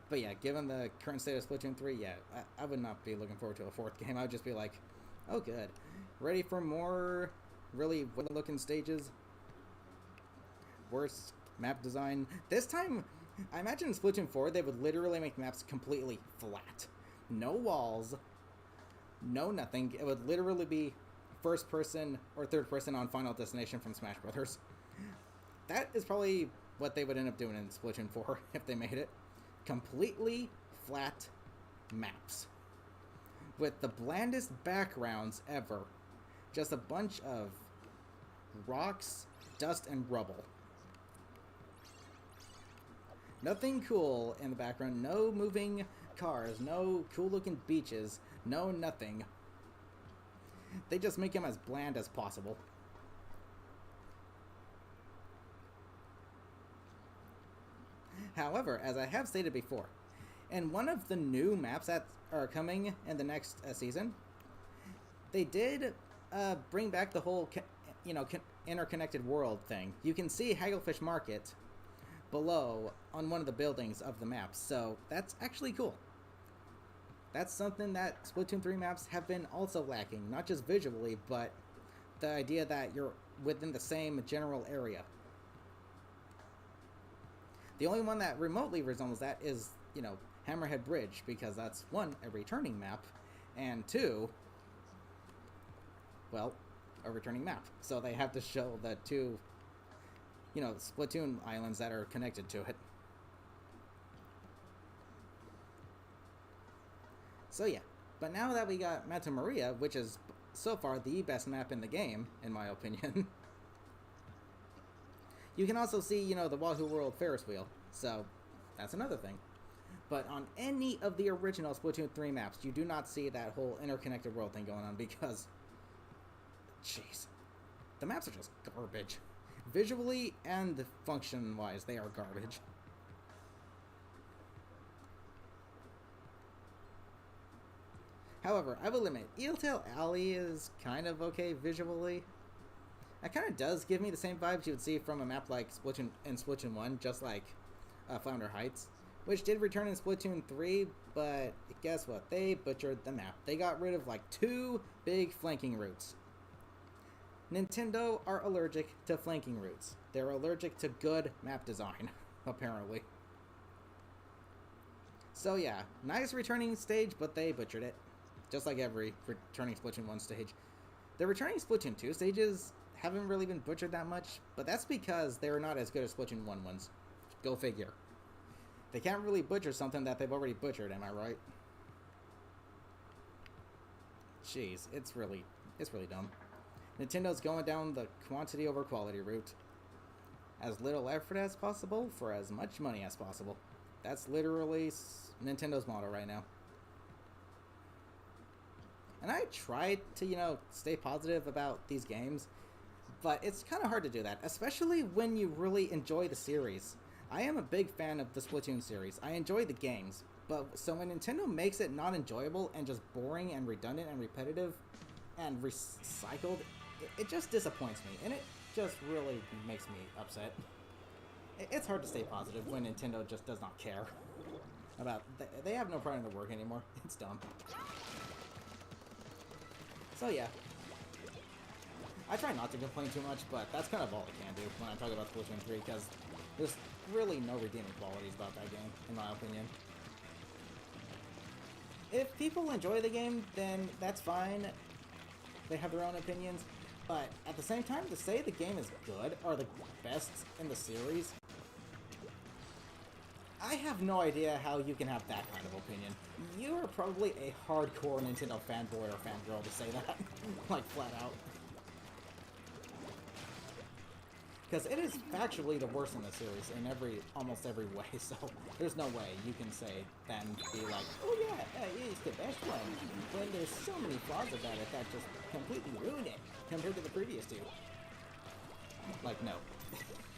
But yeah, given the current state of Splatoon 3, yeah, I would not be looking forward to a fourth game. I would just be like, oh good. Ready for more really well-looking stages? Worse map design. This time, I imagine in Splatoon 4, they would literally make maps completely flat. No walls, no nothing. It would literally be first person or third person on Final Destination from Smash Brothers. That is probably what they would end up doing in Splatoon 4 if they made it. Completely flat maps with the blandest backgrounds ever. Just a bunch of rocks, dust, and rubble. Nothing cool in the background. No moving cars. No cool looking beaches. No nothing. They just make them as bland as possible. However, as I have stated before, in one of the new maps that are coming in the next season, they did bring back the whole, interconnected world thing. You can see Hagglefish Market below on one of the buildings of the maps, so that's actually cool. That's something that Splatoon 3 maps have been also lacking, not just visually, but the idea that you're within the same general area. The only one that remotely resembles that is, Hammerhead Bridge, because that's, one, a returning map, and two, well, a returning map. So they have to show the two, Splatoon islands that are connected to it. So yeah, but now that we got Manta Maria, which is so far the best map in the game, in my opinion, you can also see, the Wahoo World Ferris wheel, so that's another thing. But on any of the original Splatoon 3 maps, you do not see that whole interconnected world thing going on because, jeez, the maps are just garbage. Visually and function-wise, they are garbage. However, I will admit, Eeltail Alley is kind of okay visually. It kind of does give me the same vibes you would see from a map like Splatoon in Splatoon 1, just like Flounder Heights, which did return in Splatoon 3, but guess what? They butchered the map. They got rid of like 2 big flanking routes. Nintendo are allergic to flanking routes. They're allergic to good map design, apparently. So yeah, nice returning stage, but they butchered it. Just like every returning Splatoon 1 stage. The returning Splatoon 2 stages haven't really been butchered that much, but that's because they're not as good as Splatoon 1 ones. Go figure. They can't really butcher something that they've already butchered, am I right? Jeez, it's really dumb. Nintendo's going down the quantity over quality route. As little effort as possible for as much money as possible. That's literally Nintendo's motto right now. And I try to, stay positive about these games, but it's kind of hard to do that, especially when you really enjoy the series. I am a big fan of the Splatoon series. I enjoy the games, but so when Nintendo makes it not enjoyable and just boring and redundant and repetitive and recycled, it just disappoints me, and it just really makes me upset. It's hard to stay positive when Nintendo just does not care about... They have no pride in their work anymore. It's dumb. So yeah. I try not to complain too much, but that's kind of all I can do when I talk about Splatoon 3, because there's really no redeeming qualities about that game, in my opinion. If people enjoy the game, then that's fine. They have their own opinions. But at the same time, to say the game is good, or the best in the series, I have no idea how you can have that kind of opinion. You are probably a hardcore Nintendo fanboy or fangirl to say that, like flat out. Because it is factually the worst in the series in almost every way, so there's no way you can say that and be like, oh yeah, it's the best one, when there's so many flaws about it that just completely ruin it compared to the previous two. Like, no.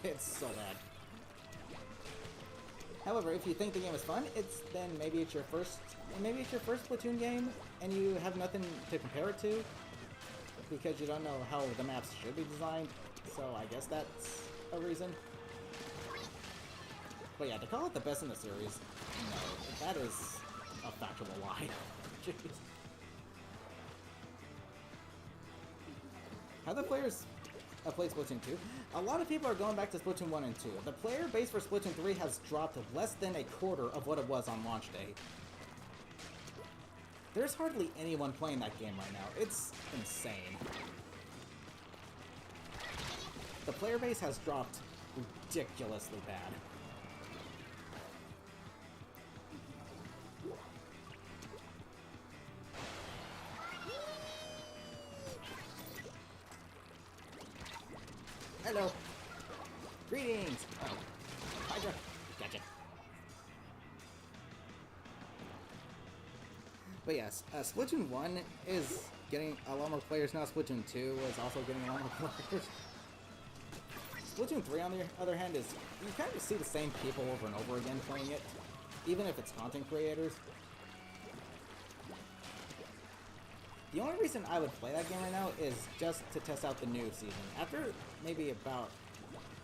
It's so bad. However, if you think the game is fun, then maybe it's your first Splatoon game, and you have nothing to compare it to, because you don't know how the maps should be designed. So I guess that's a reason. But yeah, to call it the best in the series, no, that is a factual lie. Jeez. How the players played Splatoon 2? A lot of people are going back to Splatoon 1 and 2. The player base for Splatoon 3 has dropped less than a quarter of what it was on launch day. There's hardly anyone playing that game right now. It's insane. The player base has dropped ridiculously bad. Hello. Greetings. Oh. Hydra. Gotcha. But yes, Splatoon 1 is getting a lot more players now. Splatoon 2 is also getting a lot more players. Splatoon 3, on the other hand, is you kind of see the same people over and over again playing it, even if it's content creators. The only reason I would play that game right now is just to test out the new season. After maybe about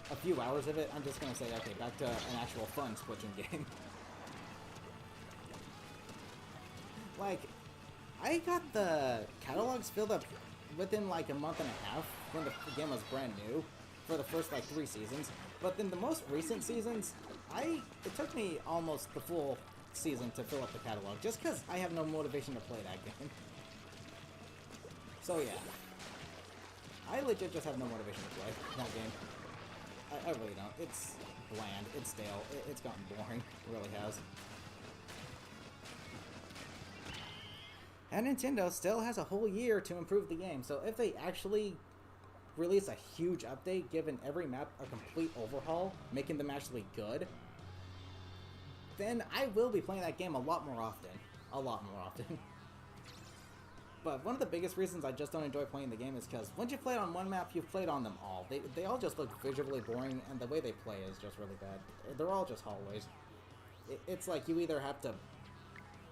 a few hours of it, I'm just going to say, okay, back to an actual fun Splatoon game. Like, I got the catalogs filled up within like a month and a half when the game was brand new. For the first like 3 seasons, but then the most recent seasons, it took me almost the full season to fill up the catalog, just because I have no motivation to play that game. So yeah, I legit just have no motivation to play that game. I really don't. It's bland, it's stale, it's gotten boring, it really has. And Nintendo still has a whole year to improve the game, so if they actually release a huge update, giving every map a complete overhaul, making them actually good, then I will be playing that game a lot more often. A lot more often. But one of the biggest reasons I just don't enjoy playing the game is because once you play it on one map, you've played on them all. They all just look visually boring, and the way they play is just really bad. They're all just hallways. It's like you either have to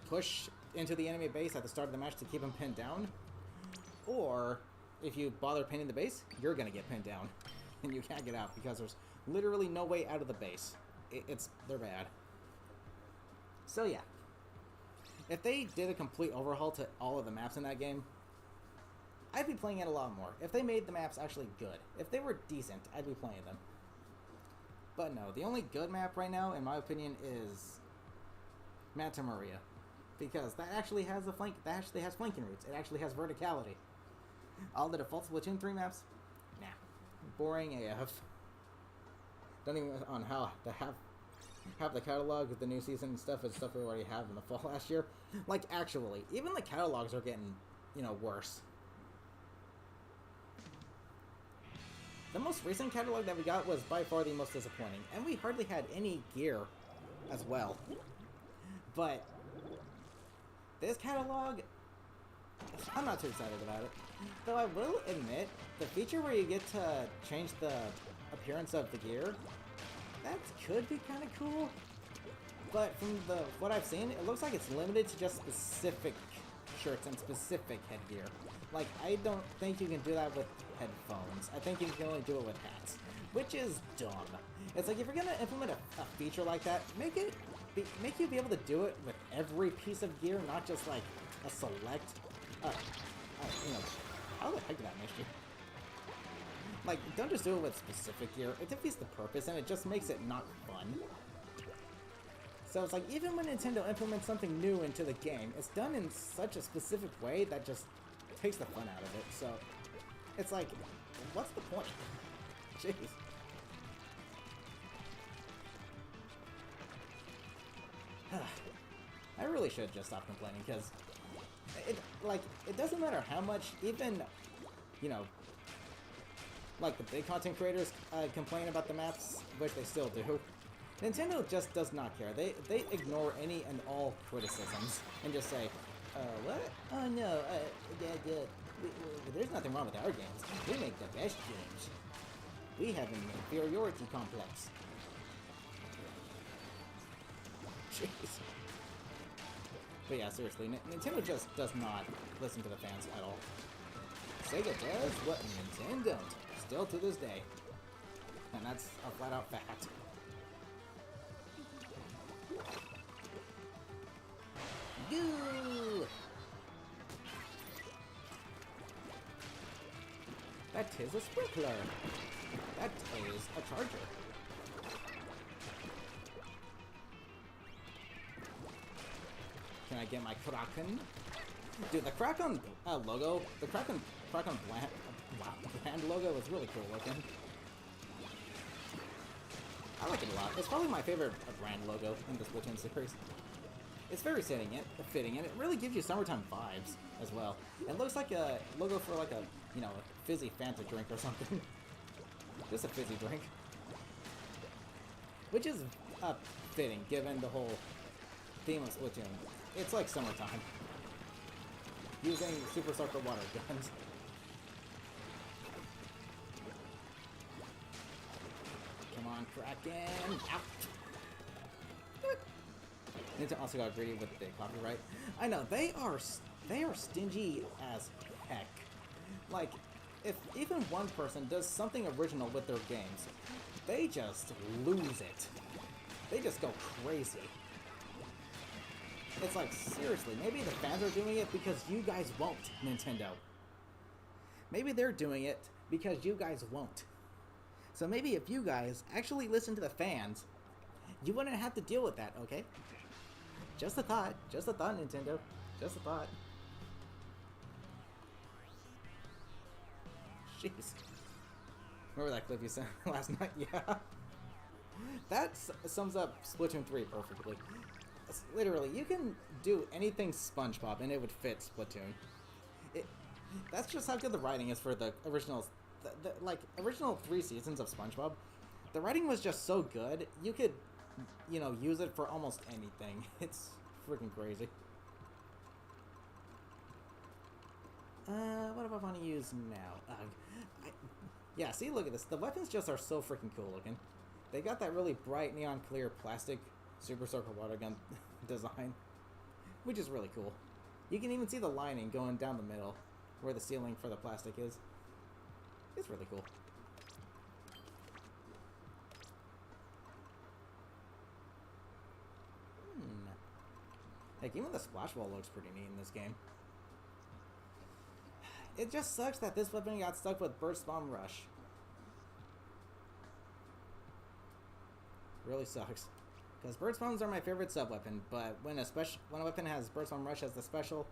push into the enemy base at the start of the match to keep them pinned down, or if you bother pinning the base, you're gonna get pinned down, and you can't get out because there's literally no way out of the base. They're bad. So yeah, if they did a complete overhaul to all of the maps in that game, I'd be playing it a lot more. If they made the maps actually good, if they were decent, I'd be playing them. But no, the only good map right now, in my opinion, is Manta Maria, because that actually has flanking routes. It actually has verticality. All the default Splatoon 3 maps? Nah. Boring AF. Don't even on how to have the catalog with the new season and stuff is stuff we already have in the fall last year. Like, actually, even the catalogs are getting, worse. The most recent catalog that we got was by far the most disappointing, and we hardly had any gear as well. But this catalog, I'm not too excited about it. Though I will admit, the feature where you get to change the appearance of the gear, that could be kind of cool. But from what I've seen, it looks like it's limited to just specific shirts and specific headgear. Like, I don't think you can do that with headphones. I think you can only do it with hats, which is dumb. It's like, if you're gonna implement a feature like that, make you be able to do it with every piece of gear, not just like a select. You know, how the heck did that miss you? Like, don't just do it with specific gear. It defeats the purpose, and it just makes it not fun. So it's like, even when Nintendo implements something new into the game, it's done in such a specific way that just takes the fun out of it. So it's like, what's the point? Jeez. I really should just stop complaining, because it doesn't matter how much, even, you know, like the big content creators complain about the maps, which they still do. Nintendo just does not care. They ignore any and all criticisms and just say, what? Oh no, there's nothing wrong with our games. We make the best games. We have an inferiority complex. Jeez. But yeah, seriously, Nintendo just does not listen to the fans at all. Sega does what Nintendo don't, still to this day. And that's a flat-out fact. Goo! That is a sprinkler. That is a charger. Can I get my Kraken? Dude, the Kraken logo, the Kraken brand logo is really cool looking. I like it a lot. It's probably my favorite brand logo in the Splatoon series. It's very fitting, and it really gives you summertime vibes as well. It looks like a logo for like a, you know, a fizzy Fanta drink or something. Just a fizzy drink. Which is fitting, given the whole theme of Splatoon. It's like summertime. Using Super Circle water guns. Come on, Kraken! Out! Nintendo also got greedy with the copyright. I know, they are stingy as heck. Like, if even one person does something original with their games, they just lose it. They just go crazy. It's like, seriously, maybe the fans are doing it because you guys won't, Nintendo. Maybe they're doing it because you guys won't. So maybe if you guys actually listen to the fans, you wouldn't have to deal with that, okay? Just a thought, Nintendo. Just a thought. Jeez. Remember that clip you sent last night? Yeah. That sums up Splatoon 3 perfectly. Literally, you can do anything SpongeBob and it would fit Splatoon. That's just how good the writing is for the originals. Like, original 3 seasons of SpongeBob, the writing was just so good, you could, you know, use it for almost anything. It's freaking crazy. What do I want to use now? Yeah, see, look at this. The weapons just are so freaking cool looking. They got that really bright neon clear plastic Super Circle water gun design, which is really cool. You can even see the lining going down the middle, where the ceiling for the plastic is. It's really cool. Like, even the splash wall looks pretty neat in this game. It just sucks that this weapon got stuck with Burst Bomb Rush. Really sucks. Because Burst Bombs are my favorite sub-weapon, but when a weapon has Burst Bomb Rush as the special,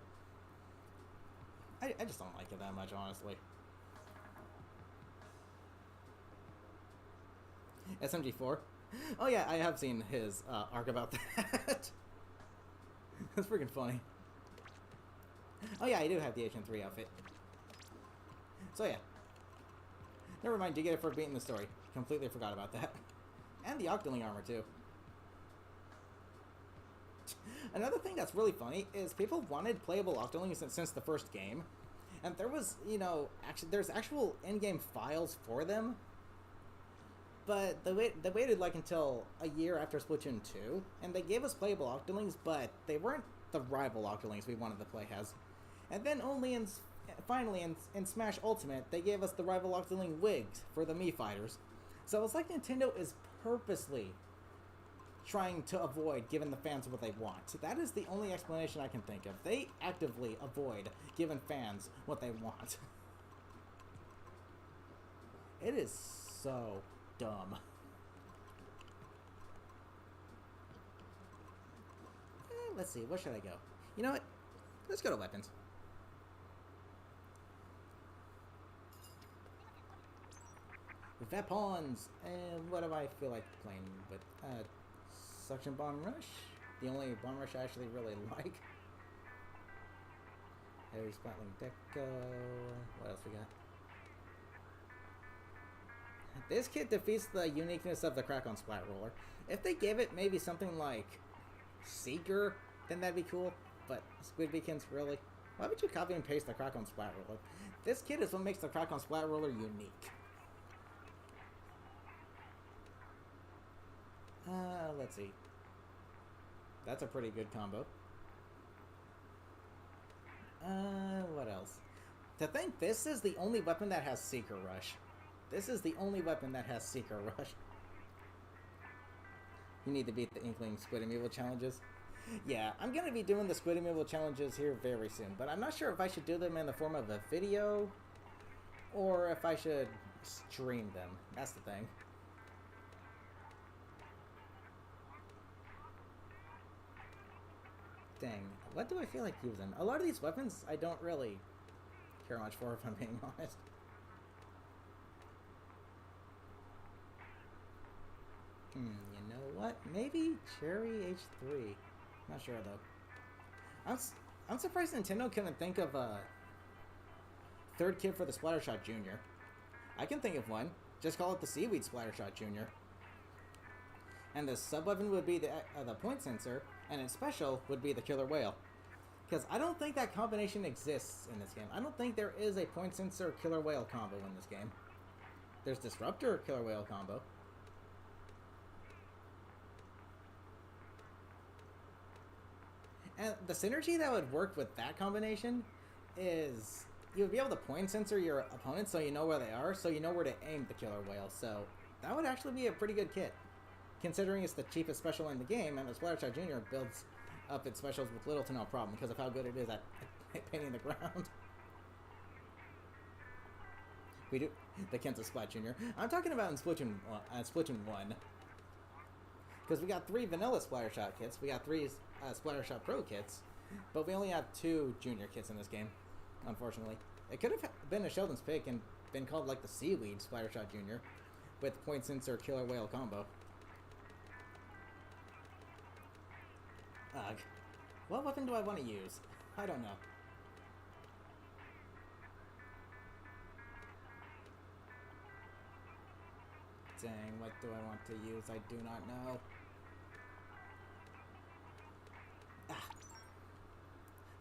I just don't like it that much, honestly. SMG4? Oh yeah, I have seen his arc about that. That's freaking funny. Oh yeah, I do have the HN3 outfit. So yeah. Never mind, you get it for beating the story. Completely forgot about that. And the Octoling armor too. Another thing that's really funny is people wanted playable Octolings since the first game, and there was, there's actual in-game files for them, but they waited like until a year after Splatoon 2, and they gave us playable Octolings, but they weren't the rival Octolings we wanted to play as. And then finally in Smash Ultimate, they gave us the rival Octoling wigs for the Mii fighters. So it's like Nintendo is purposely trying to avoid giving the fans what they want. That is the only explanation I can think of. They actively avoid giving fans what they want. It is so dumb. Let's see, where should I go? You know what? Let's go to weapons. Weapons! And what do I feel like playing with? Suction Bomb Rush? The only Bomb Rush I actually really like. Heavy Spotling Deco. What else we got? This kit defeats the uniqueness of the Crack-On Splat Roller. If they gave it maybe something like Seeker, then that'd be cool. But Squid Beacons, really? Why would you copy and paste the Crack-On Splat Roller? This kit is what makes the Crack-On Splat Roller unique. Let's see. That's a pretty good combo. What else? To think this is the only weapon that has Seeker Rush. This is the only weapon that has Seeker Rush. You need to beat the Inkling Squid Amiibo challenges. Yeah, I'm gonna be doing the Squid Amiibo challenges here very soon, but I'm not sure if I should do them in the form of a video or if I should stream them. That's the thing. Dang, what do I feel like using? A lot of these weapons I don't really care much for, if I'm being honest. You know what? Maybe Cherry H3. Not sure though. I'm surprised Nintendo couldn't think of a third kit for the Splattershot Jr. I can think of one. Just call it the Seaweed Splattershot Jr. And the sub-weapon would be the point sensor, and its special would be the Killer Whale. Because I don't think that combination exists in this game. I don't think there is a point sensor Killer Whale combo in this game. There's Disruptor Killer Whale combo. And the synergy that would work with that combination is you would be able to point sensor your opponents so you know where they are, so you know where to aim the Killer Whale. So that would actually be a pretty good kit, considering it's the cheapest special in the game, and the Splattershot Jr. builds up its specials with little to no problem because of how good it is at painting the ground. We do the Kenta Splat Jr. I'm talking about in Splatoon 1. Because we got 3 vanilla Splattershot kits, we got 3 Splattershot Pro kits, but we only have 2 junior kits in this game, unfortunately. It could have been a Sheldon's pick and been called like the Seaweed Splattershot Jr. with point sensor Killer Whale combo. Ugh. What weapon do I want to use? I don't know. Dang, what do I want to use? I do not know.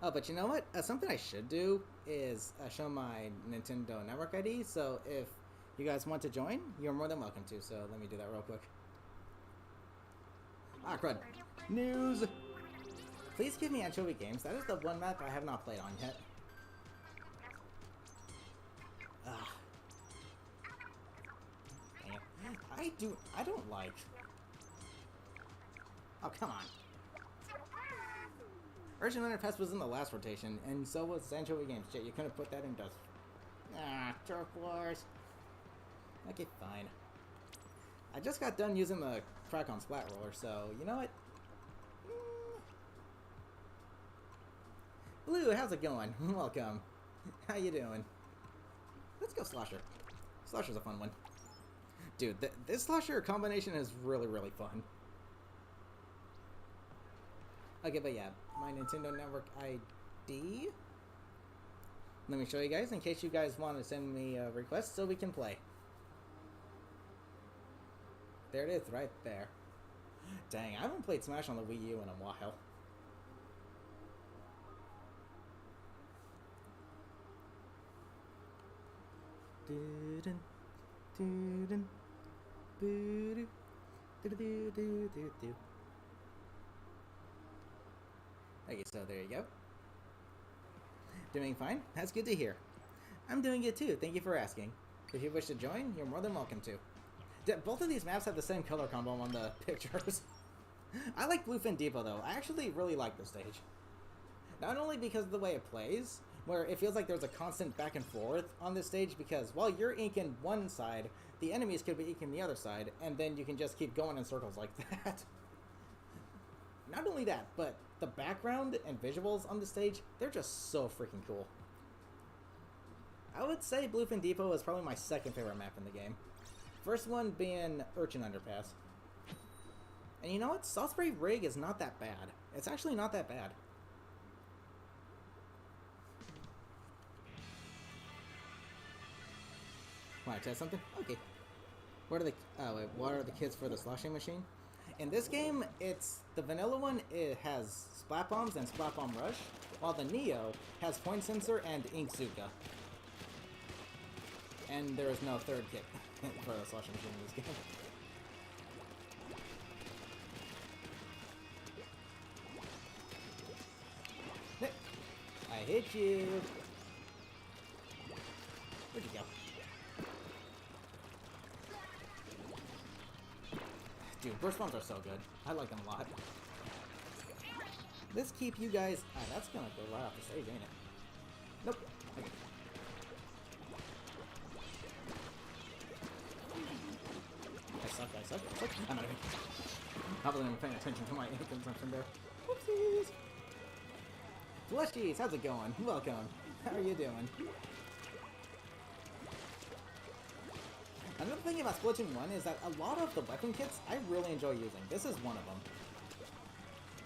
Oh, but you know what? Something I should do is show my Nintendo Network ID, so if you guys want to join, you're more than welcome to, so let me do that real quick. Ah, crud. News! Please give me Anchovy Games. That is the one map I have not played on yet. Ugh. Dang it. I don't like... Oh, come on. Urgent Underpass was in the last rotation, and so was Anchovy Games. Shit, you couldn't put that in dust. Ah, Turf Wars. Okay, fine. I just got done using the Crack-On Splat Roller, so you know what? Blue, how's it going? Welcome. How you doing? Let's go Slosher. Slosher's a fun one. Dude, this Slosher combination is really, really fun. Okay, but yeah, my Nintendo Network ID. Let me show you guys in case you guys want to send me a request so we can play. There it is, right there. Dang, I haven't played Smash on the Wii U in a while. Doo-dun, doo-dun, boo-doo, doo-doo-doo-doo-doo. Okay, so there you go. Doing fine? That's good to hear. I'm doing good too, thank you for asking. If you wish to join, you're more than welcome to. Both of these maps have the same color combo on the pictures. I like Bluefin Depot though. I actually really like this stage. Not only because of the way it plays, where it feels like there's a constant back and forth on this stage, because while you're inking one side, the enemies could be inking the other side, and then you can just keep going in circles like that. Not only that, but the background and visuals on the stage, they're just so freaking cool. I would say Bluefin Depot is probably my second favorite map in the game. First one being Urchin Underpass. And you know what? Salisbury Rig is not that bad. It's actually not that bad. Want to test something? Okay. What are the kids for the sloshing machine? In this game, it's the vanilla one. It has Splat Bombs and Splat Bomb Rush, while the Neo has Point Sensor and Inkzuka. And there is no third kit for the sloshing machine in this game. I hit you. Where'd you go? Dude, burst bombs are so good. I like them a lot. Let's keep you guys... Ah, that's gonna go right off the stage, ain't it? Nope. Okay. I suck. I'm out of here. I wasn't even paying attention to my ink consumption there. Whoopsies! Fleshies, how's it going? Welcome. How are you doing? Another thing about Splatoon 1 is that a lot of the weapon kits I really enjoy using. This is one of them.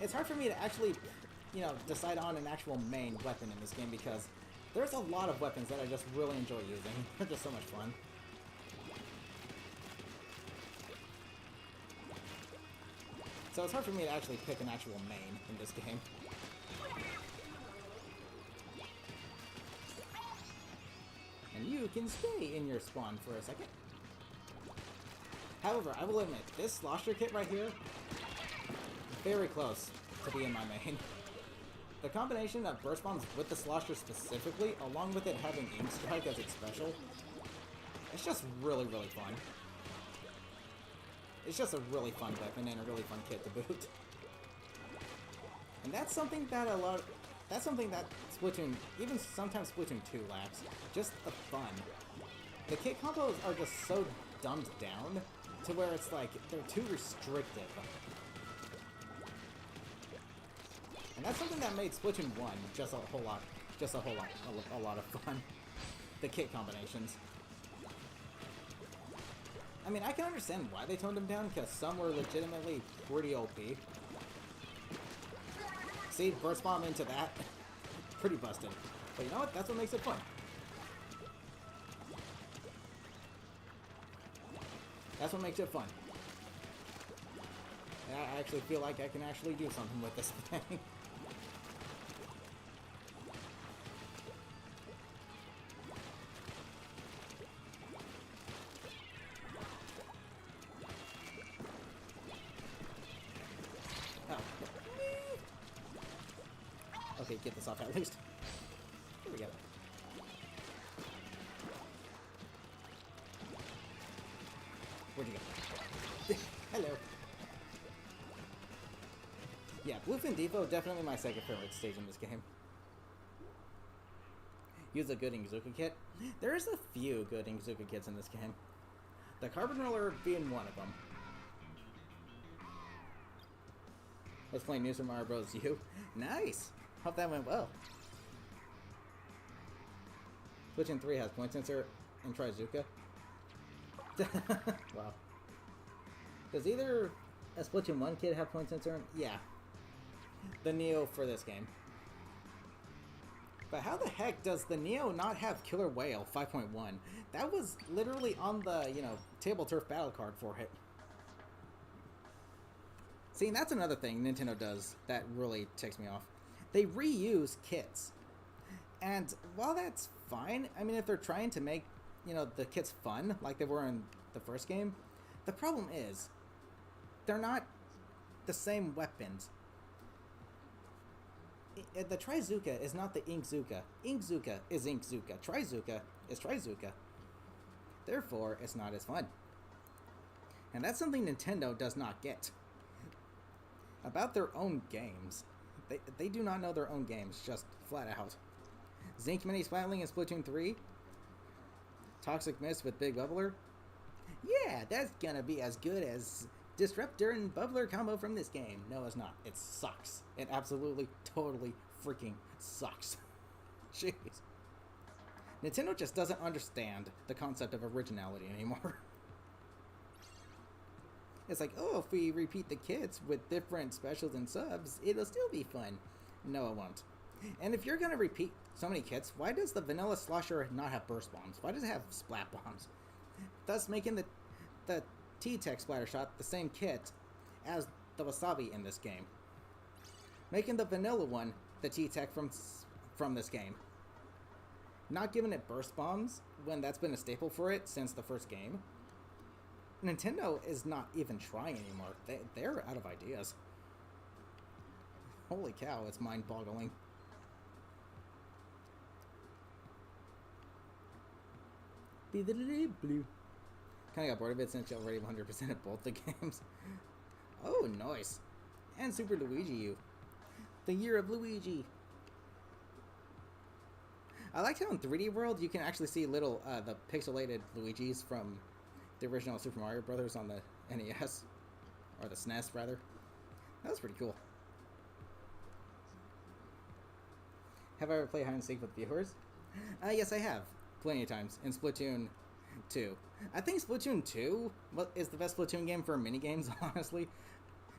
It's hard for me to actually, decide on an actual main weapon in this game because there's a lot of weapons that I just really enjoy using. They're just so much fun. So it's hard for me to actually pick an actual main in this game. And you can stay in your spawn for a second. However, I will admit, this Slosher kit right here, very close to being my main. The combination of Burst Bombs with the Slosher specifically, along with it having Aim Strike as its special, it's just really, really fun. It's just a really fun weapon and a really fun kit to boot. And that's something that Splatoon, even sometimes Splatoon 2 lacks. Just the fun. The kit combos are just so dumbed down to where it's like, they're too restrictive. And that's something that made Splatoon 1 just a lot of fun. The kit combinations. I mean, I can understand why they toned them down, because some were legitimately pretty OP. See, Burst Bomb into that. Pretty busted. But you know what? That's what makes it fun. That's what makes it fun. And I actually feel like I can actually do something with this thing. Okay, get this off at least. There we go. Where'd you go? Hello. Yeah, Bluefin Depot, definitely my second favorite stage in this game. Use a good Inkzuka kit. There's a few good Inkzuka kits in this game. The Carbon Roller being one of them. Let's play New Super Mario Bros. U. Nice! Hope that went well. Splatoon 3 has Point Sensor and Trizuka. Wow. Does either a Splatoon 1 kid have Point Sensor? Yeah. The Neo for this game. But how the heck does the Neo not have Killer Whale 5.1? That was literally on the, Table Turf battle card for it. See, and that's another thing Nintendo does that really ticks me off. They reuse kits. And while that's fine, I mean, if they're trying to make the kids fun like they were in the first game. The problem is, they're not the same weapons. The Trizuka is not the Inkzuka. Inkzuka is Inkzuka. Trizuka is Trizuka. Therefore, it's not as fun. And that's something Nintendo does not get. About their own games. They do not know their own games, just flat out. Zinc Mini Splatling in Splatoon 3. Toxic Mist with Big Bubbler. Yeah, that's gonna be as good as Disruptor and Bubbler combo from this game. No, it's not. It sucks. It absolutely, totally freaking sucks. Jeez. Nintendo just doesn't understand the concept of originality anymore. It's like, oh, if we repeat the kits with different specials and subs, it'll still be fun. No, it won't. And if you're gonna repeat so many kits, why does the vanilla slosher not have burst bombs? Why does it have splat bombs? Thus making the T-Tech splatter shot the same kit as the wasabi in this game. Making the vanilla one the T-Tech from this game. Not giving it burst bombs when that's been a staple for it since the first game. Nintendo is not even trying anymore. They're out of ideas. Holy cow, it's mind-boggling. Blue. Kinda got bored of it since you already 100% at both the games. Oh, nice. And Super Luigi U. The year of Luigi. I liked how in 3D World you can actually see little, the pixelated Luigis from the original Super Mario Brothers on the NES. Or the SNES, rather. That was pretty cool. Have I ever played hide and seek with viewers? Yes, I have. Plenty of times. In Splatoon 2. I think Splatoon 2 is the best Splatoon game for minigames, honestly.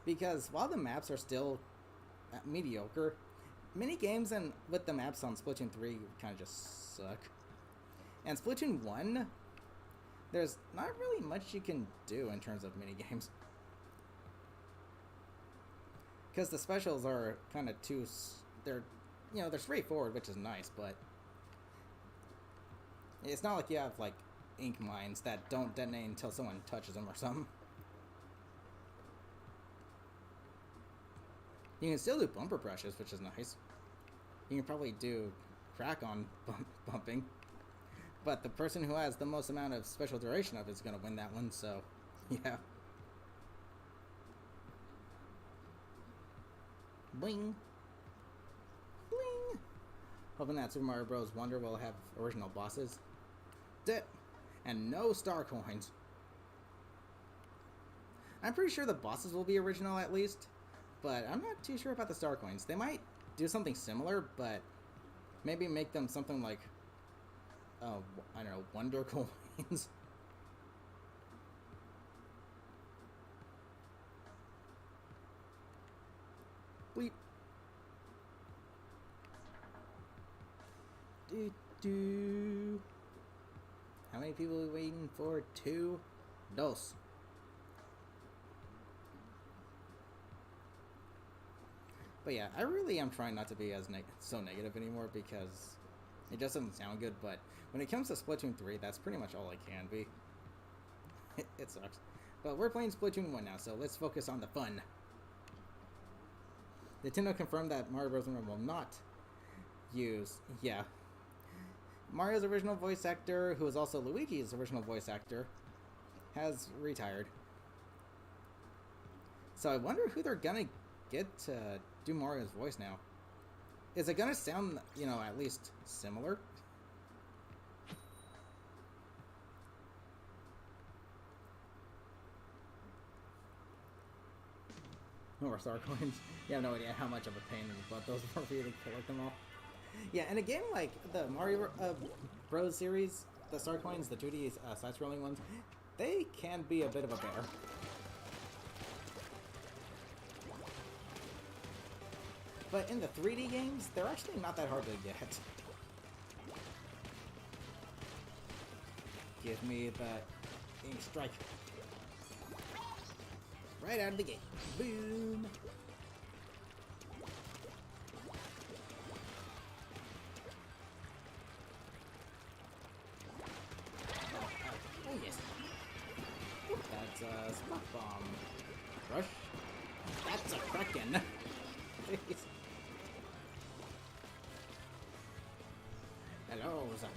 Because while the maps are still mediocre, minigames and with the maps on Splatoon 3 kind of just suck. And Splatoon 1, there's not really much you can do in terms of minigames. Because the specials are kind of too... They're straightforward, which is nice, but... It's not like you have, like, ink mines that don't detonate until someone touches them or something. You can still do bumper brushes, which is nice. You can probably do crack-on bumping. But the person who has the most amount of special duration of it is going to win that one, so, yeah. Bling. Bling. Hoping that Super Mario Bros. Wonder will have original bosses. And no star coins. I'm pretty sure the bosses will be original at least, but I'm not too sure about the star coins. They might do something similar, but maybe make them something like, I don't know, Wonder Coins. Bleep. Do. How many people are we waiting for? 2? Dos. But yeah, I really am trying not to be as so negative anymore because it just doesn't sound good, but when it comes to Splatoon 3, that's pretty much all I can be. It sucks. But we're playing Splatoon 1 now, so let's focus on the fun. Nintendo confirmed that Mario Bros. Wonder will not use... Yeah. Mario's original voice actor, who is also Luigi's original voice actor, has retired. So I wonder who they're gonna get to do Mario's voice now. Is it gonna sound, at least similar? No more star coins. You have no idea how much of a pain in the butt those were for you to collect them all. Yeah, in a game like the Mario Bros. Series, the star coins, the 2D side-scrolling ones, they can be a bit of a bear. But in the 3D games, they're actually not that hard to get. Give me the ink strike. Right out of the gate. Boom! Spot Bomb. Rush. That's a Kraken. Jeez. Hello, sir.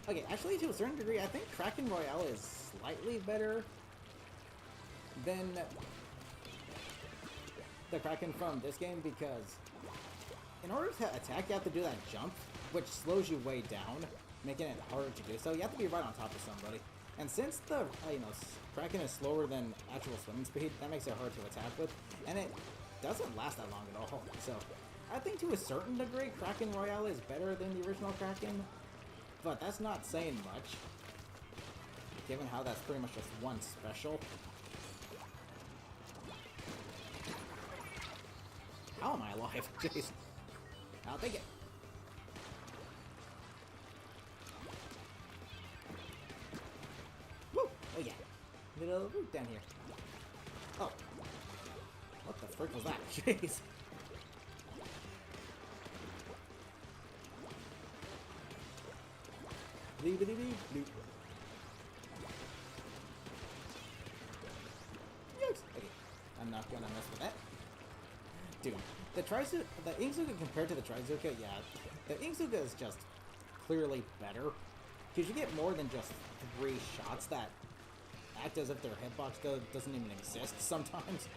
Okay, actually, to a certain degree, I think Kraken Royale is slightly better than the Kraken from this game because in order to attack, you have to do that jump, which slows you way down, making it harder to do. So you have to be right on top of somebody. And since the Kraken is slower than actual swimming speed, that makes it hard to attack with, and it doesn't last that long at all. So I think to a certain degree, Kraken Royale is better than the original Kraken, but that's not saying much, given how that's pretty much just one special. How am I alive? Jeez. I'll take it. Woo! Oh yeah. Little root down here. Oh. What the frick was that? Jeez. Bleep-a-dee-dee-bloop. Yikes! Okay. I'm not gonna mess with that. Dude, the Inkzuka compared to the Trizuka, yeah, the Inkzuka is just clearly better. Because you get more than just 3 shots that act as if their hitbox doesn't even exist sometimes.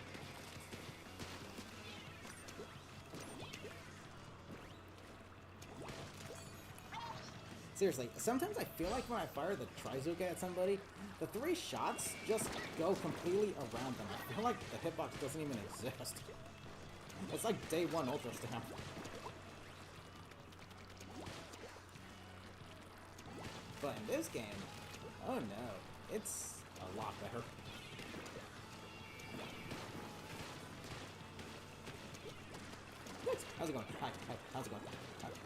Seriously, sometimes I feel like when I fire the Trizuka at somebody, the 3 shots just go completely around them. I feel like the hitbox doesn't even exist. It's like day 1 Ultra Stamp. But in this game, oh no, it's a lot better. What? How's it going? Hi, how's it going?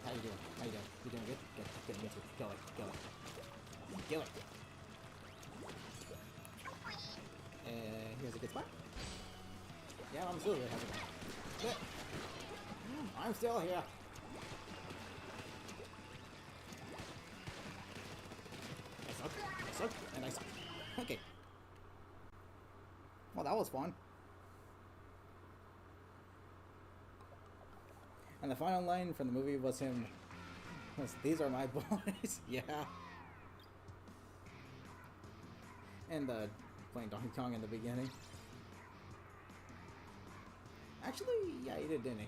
How you doing? How you doing? You doing good? Good, me too. Kill it, kill it. Kill it. Here's a good spot. Yeah, I'm still here. How's it going? Good. I'm still here. I suck, and I suck. Okay. Well, that was fun. And the final line from the movie was "These are my boys." Yeah. And playing Donkey Kong in the beginning. Actually, yeah, he did, didn't he?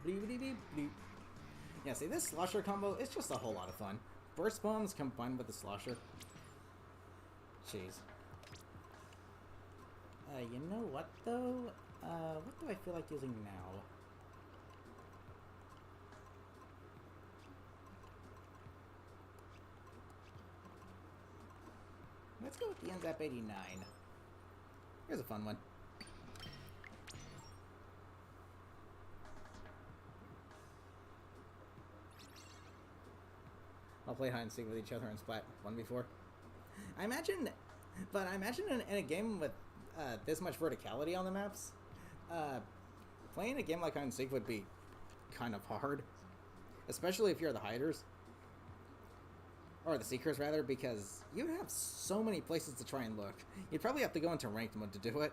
Bleep. Yeah, see, this slosher combo is just a whole lot of fun. Burst bombs combined with the slosher. Jeez. You know what, though? What do I feel like using now? Let's go with the NZAP 89. Here's a fun one. I'll play hide and seek with each other in Splat 1 before. I imagine in a game with this much verticality on the maps, playing a game like hide and seek would be kind of hard, especially if you're the hiders. Or the Seekers, rather, because you'd have so many places to try and look. You'd probably have to go into ranked mode to do it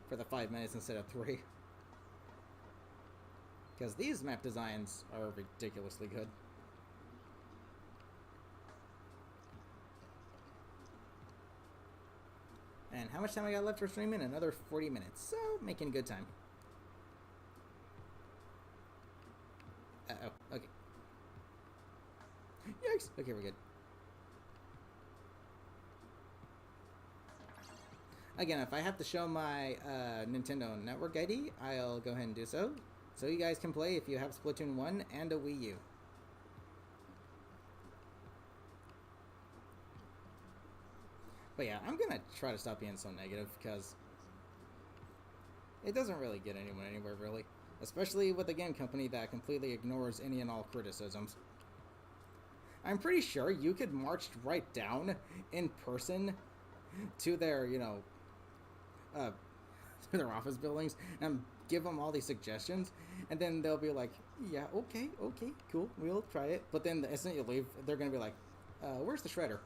for the 5 minutes instead of 3. Because these map designs are ridiculously good. And how much time I got left for streaming? Another 40 minutes. So, making good time. Uh-oh. Okay. Yikes! Okay, we're good. Again, if I have to show my Nintendo Network ID, I'll go ahead and do so. So you guys can play if you have Splatoon 1 and a Wii U. But yeah, I'm gonna try to stop being so negative, because it doesn't really get anyone anywhere, really. Especially with a game company that completely ignores any and all criticisms. I'm pretty sure you could march right down in person to their, their office buildings and give them all these suggestions, and then they'll be like, yeah, okay, cool, we'll try it. But then the instant you leave, they're gonna be like, where's the shredder?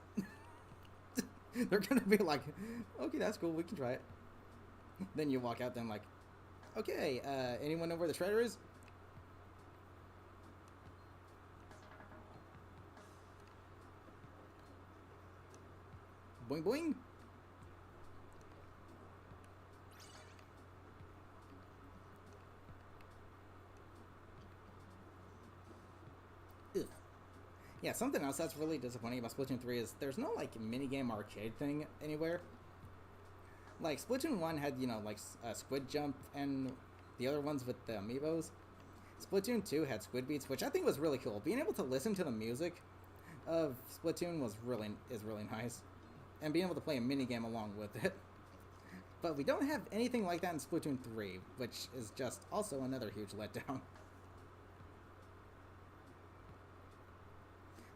They're gonna be like, okay, that's cool, we can try it. Then you walk out, then like, okay, anyone know where the shredder is? Boing boing. Ugh. Yeah, something else that's really disappointing about Splatoon 3 is there's no like minigame arcade thing anywhere. Like Splatoon 1 had, you know, like Squid Jump and the other ones with the amiibos. Splatoon 2 had Squid Beats, which I think was really cool. Being able to listen to the music of Splatoon is really nice. And being able to play a minigame along with it. But we don't have anything like that in Splatoon 3, which is just also another huge letdown.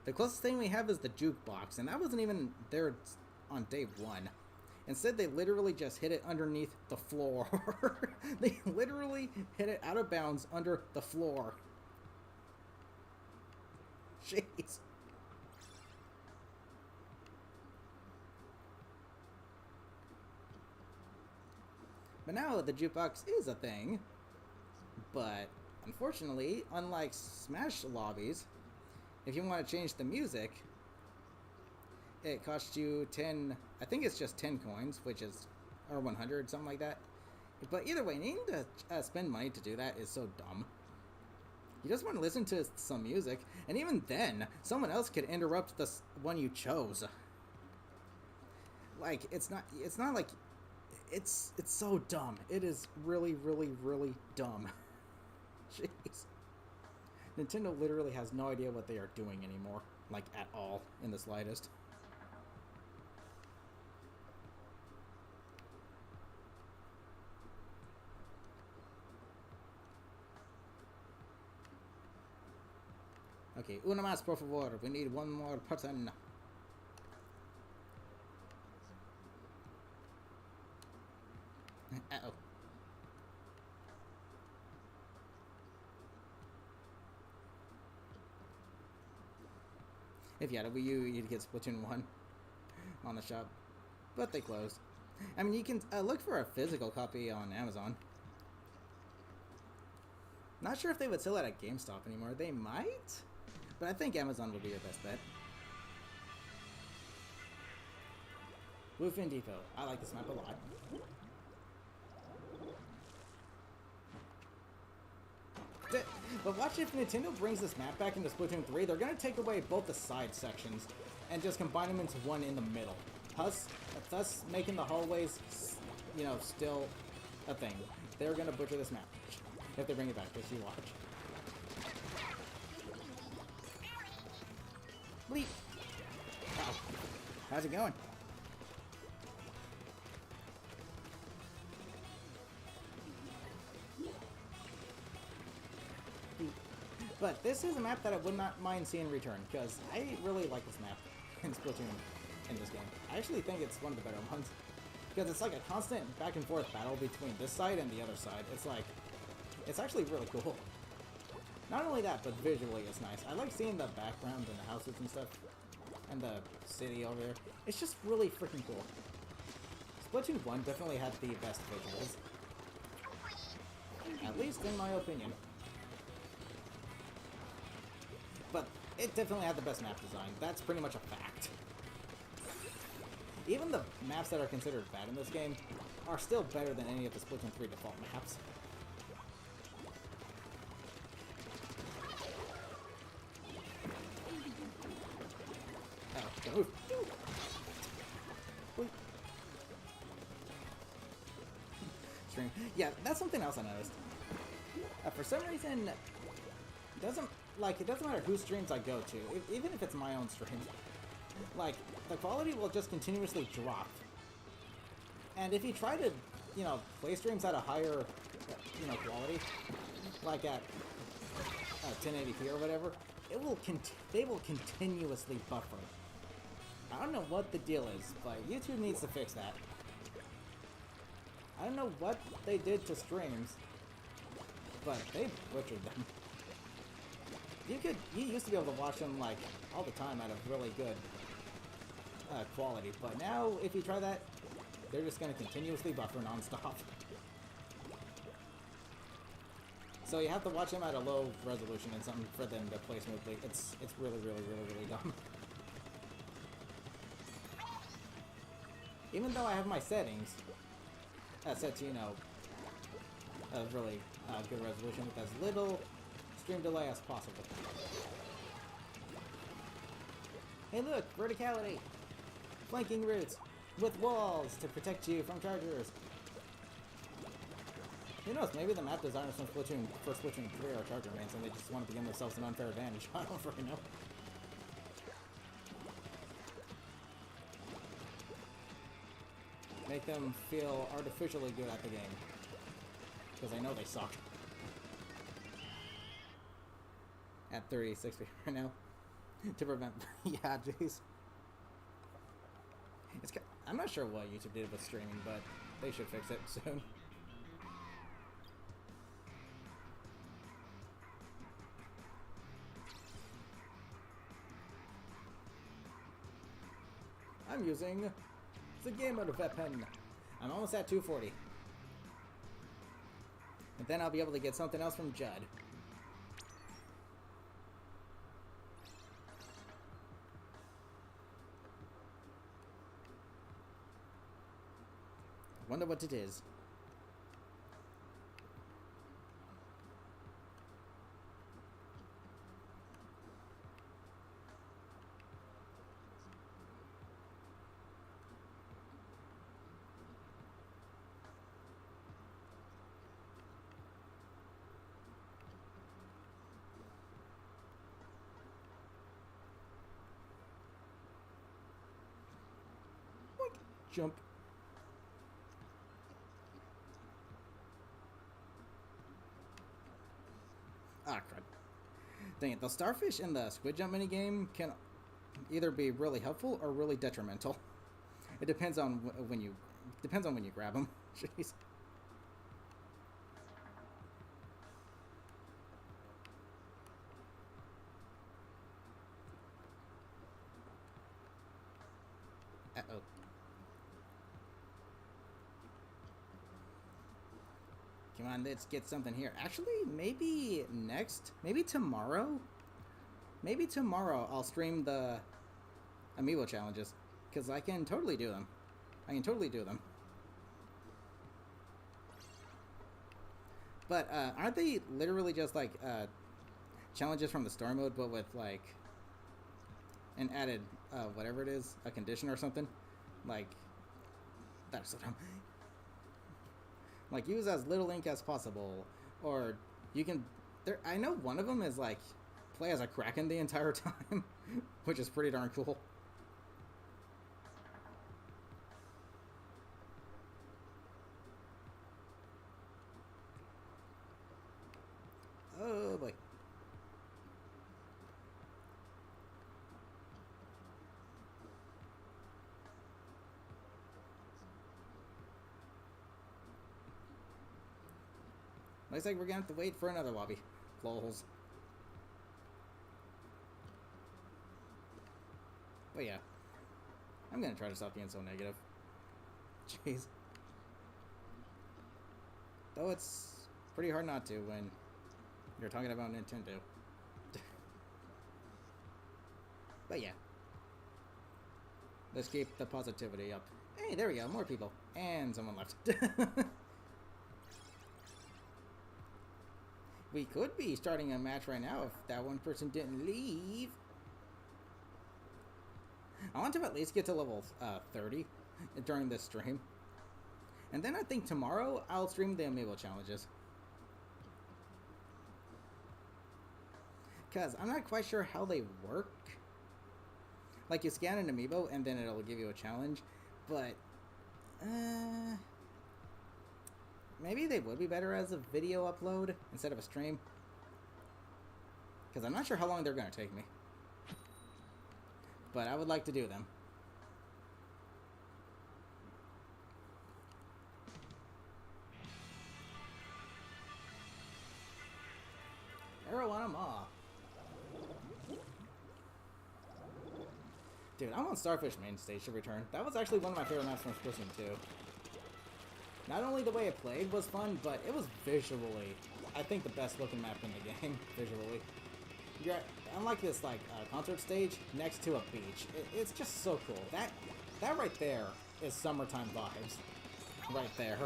The closest thing we have is the jukebox, and that wasn't even there on day one. Instead, they literally just hit it underneath the floor. They literally hit it out of bounds under the floor. Jeez. But now the jukebox is a thing. But unfortunately, unlike Smash lobbies, if you want to change the music, it costs you 10, I think it's just 10 coins, which is, or 100, something like that. But either way, needing to spend money to do that is so dumb. You just want to listen to some music, and even then, someone else could interrupt the one you chose. Like, it's not like, it's so dumb. It is really, really, really dumb. Jeez. Nintendo literally has no idea what they are doing anymore. Like, at all, in the slightest. Okay, una más, por favor. We need one more person. Uh-oh. If you had a Wii U, you'd get Splatoon 1 on the shop. But they closed. I mean, you can look for a physical copy on Amazon. Not sure if they would sell it at GameStop anymore. They might? But I think Amazon would be your best bet. Bluefin Depot. I like this map a lot. But watch, if Nintendo brings this map back into Splatoon 3, they're going to take away both the side sections and just combine them into one in the middle. Thus making the hallways, you know, still a thing. They're going to butcher this map if they bring it back. Just you watch. Bleep. Wow. How's it going? But this is a map that I would not mind seeing return, because I really like this map in Splatoon in this game. I actually think it's one of the better ones, because it's like a constant back and forth battle between this side and the other side. It's like, it's actually really cool. Not only that, but visually it's nice. I like seeing the background and the houses and stuff, and the city over there. It's just really freaking cool. Splatoon 1 definitely had the best visuals. At least in my opinion. But it definitely had the best map design. That's pretty much a fact. Even the maps that are considered bad in this game are still better than any of the Splatoon 3 default maps. Oh, don't move. Stream. Yeah, that's something else I noticed. For some reason, it doesn't matter whose streams I go to, even if it's my own streams. Like, the quality will just continuously drop. And if you try to, you know, play streams at a higher, you know, quality, like at 1080p or whatever, they will continuously buffer. I don't know what the deal is, but YouTube needs to fix that. I don't know what they did to streams, but they butchered them. You used to be able to watch them like all the time at a really good quality, but now if you try that, they're just going to continuously buffer non-stop. So you have to watch them at a low resolution and something for them to play smoothly. It's really, really, really, really dumb. Even though I have my settings set to, you know, a really good resolution with as little stream delay as possible. Hey look, verticality! Flanking routes with walls to protect you from chargers. Who knows, maybe the map designers from Splatoon 3 are charger mains and they just want to give themselves an unfair advantage. I don't really know. Make them feel artificially good at the game. Because I know they suck. At 36 right now. To prevent... yeah, jeez. I'm not sure what YouTube did with streaming, but they should fix it soon. I'm using the game mode weapon. I'm almost at 240. And then I'll be able to get something else from Judd. Wonder what it is. Jump. Ah, crud. Dang it, the starfish in the squid jump minigame can either be really helpful or really detrimental. It depends on when you grab them. Jeez. Uh-oh. Come on, let's get something here. Actually, maybe tomorrow? Maybe tomorrow I'll stream the amiibo challenges. Because I can totally do them. But, aren't they literally just, like, challenges from the story mode, but with, like, an added, whatever it is, a condition or something? Like, that's so dumb. Like, use as little ink as possible, or you can... I know one of them is, like, play as a Kraken the entire time, which is pretty darn cool. Oh, boy. Looks like we're gonna have to wait for another lobby. Lols. But yeah. I'm gonna try to stop being so negative. Jeez. Though it's pretty hard not to when you're talking about Nintendo. But yeah. Let's keep the positivity up. Hey, there we go. More people. And someone left. We could be starting a match right now if that one person didn't leave. I want to at least get to level 30 during this stream. And then I think tomorrow I'll stream the amiibo challenges. Because I'm not quite sure how they work. Like, you scan an amiibo and then it'll give you a challenge. But, maybe they would be better as a video upload instead of a stream. Because I'm not sure how long they're going to take me. But I would like to do them. want them all. Dude, I want Starfish Main Stage to return. That was actually one of my favorite maps from Splatoon 2. Not only the way it played was fun, but it was visually, I think, the best looking map in the game, visually. You're unlike this, like, concert stage next to a beach. It's just so cool. That right there is summertime vibes. Right there.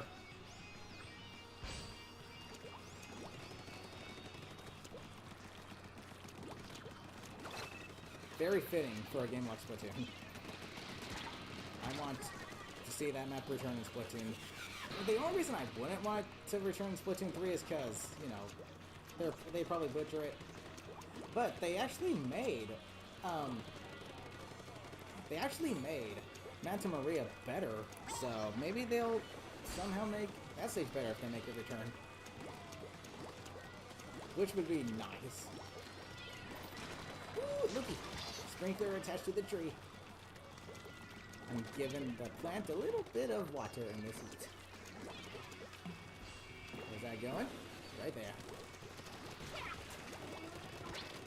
Very fitting for a game like Splatoon. I want to see that map return in Splatoon. The only reason I wouldn't want it to return in Splatoon 3 is because, you know, they probably butcher it. But they actually made Manta Maria better, so maybe they'll somehow make that stage better if they make it return. Which would be nice. Ooh, looky! Sprinkler attached to the tree. I'm giving the plant a little bit of water in this heat. Where's that going? Right there.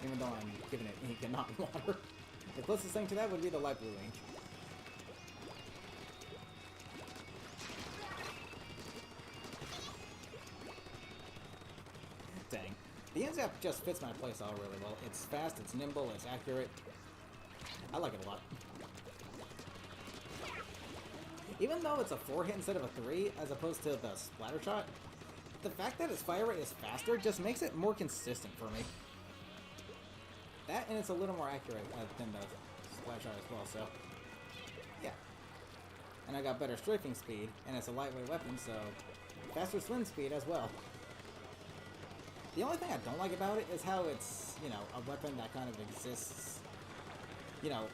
Even though I'm giving it ink and not water. The closest thing to that would be the light blue ink. Dang. The NZAP just fits my playstyle really well. It's fast, it's nimble, it's accurate. I like it a lot. Even though it's a 4-hit instead of a 3, as opposed to the splatter shot, the fact that its fire rate is faster just makes it more consistent for me. That, and it's a little more accurate than the splatter shot as well, so yeah. And I got better strafing speed, and it's a lightweight weapon, so faster swim speed as well. The only thing I don't like about it is how it's, you know, a weapon that kind of exists. You know,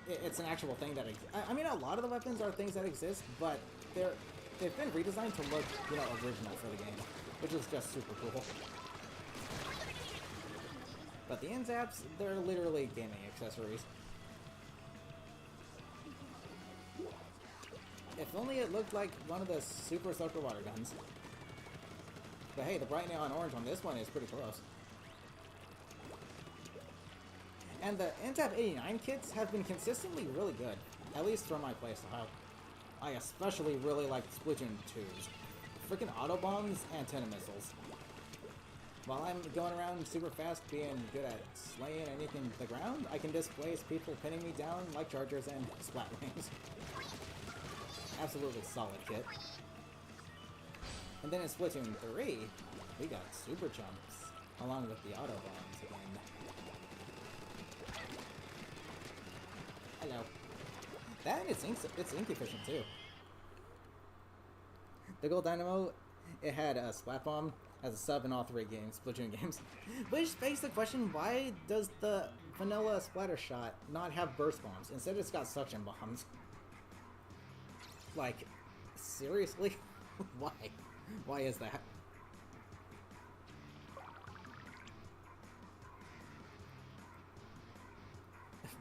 it's an actual thing that I mean, a lot of the weapons are things that exist, but they've been redesigned to look, you know, original for the game, which is just super cool. But the NZAPs, they're literally gaming accessories. If only it looked like one of the Super Soaker water guns. But hey, the bright neon orange on this one is pretty close. And the NZAP 89 kits have been consistently really good, at least for my playstyle. I especially really like Splatoon 2's. Freaking auto bombs, antenna missiles. While I'm going around super fast being good at slaying anything to the ground, I can displace people pinning me down like chargers and splat wings. Absolutely solid kit. And then in Splatoon 3, we got super jumps, along with the auto bombs again. Hello. That and it's ink efficient too. The Gold Dynamo, it had a Splat Bomb as a sub in all 3 games, Splatoon games. Which begs the question, why does the vanilla splatter shot not have burst bombs? Instead it's got suction bombs. Like, seriously? Why? Why is that?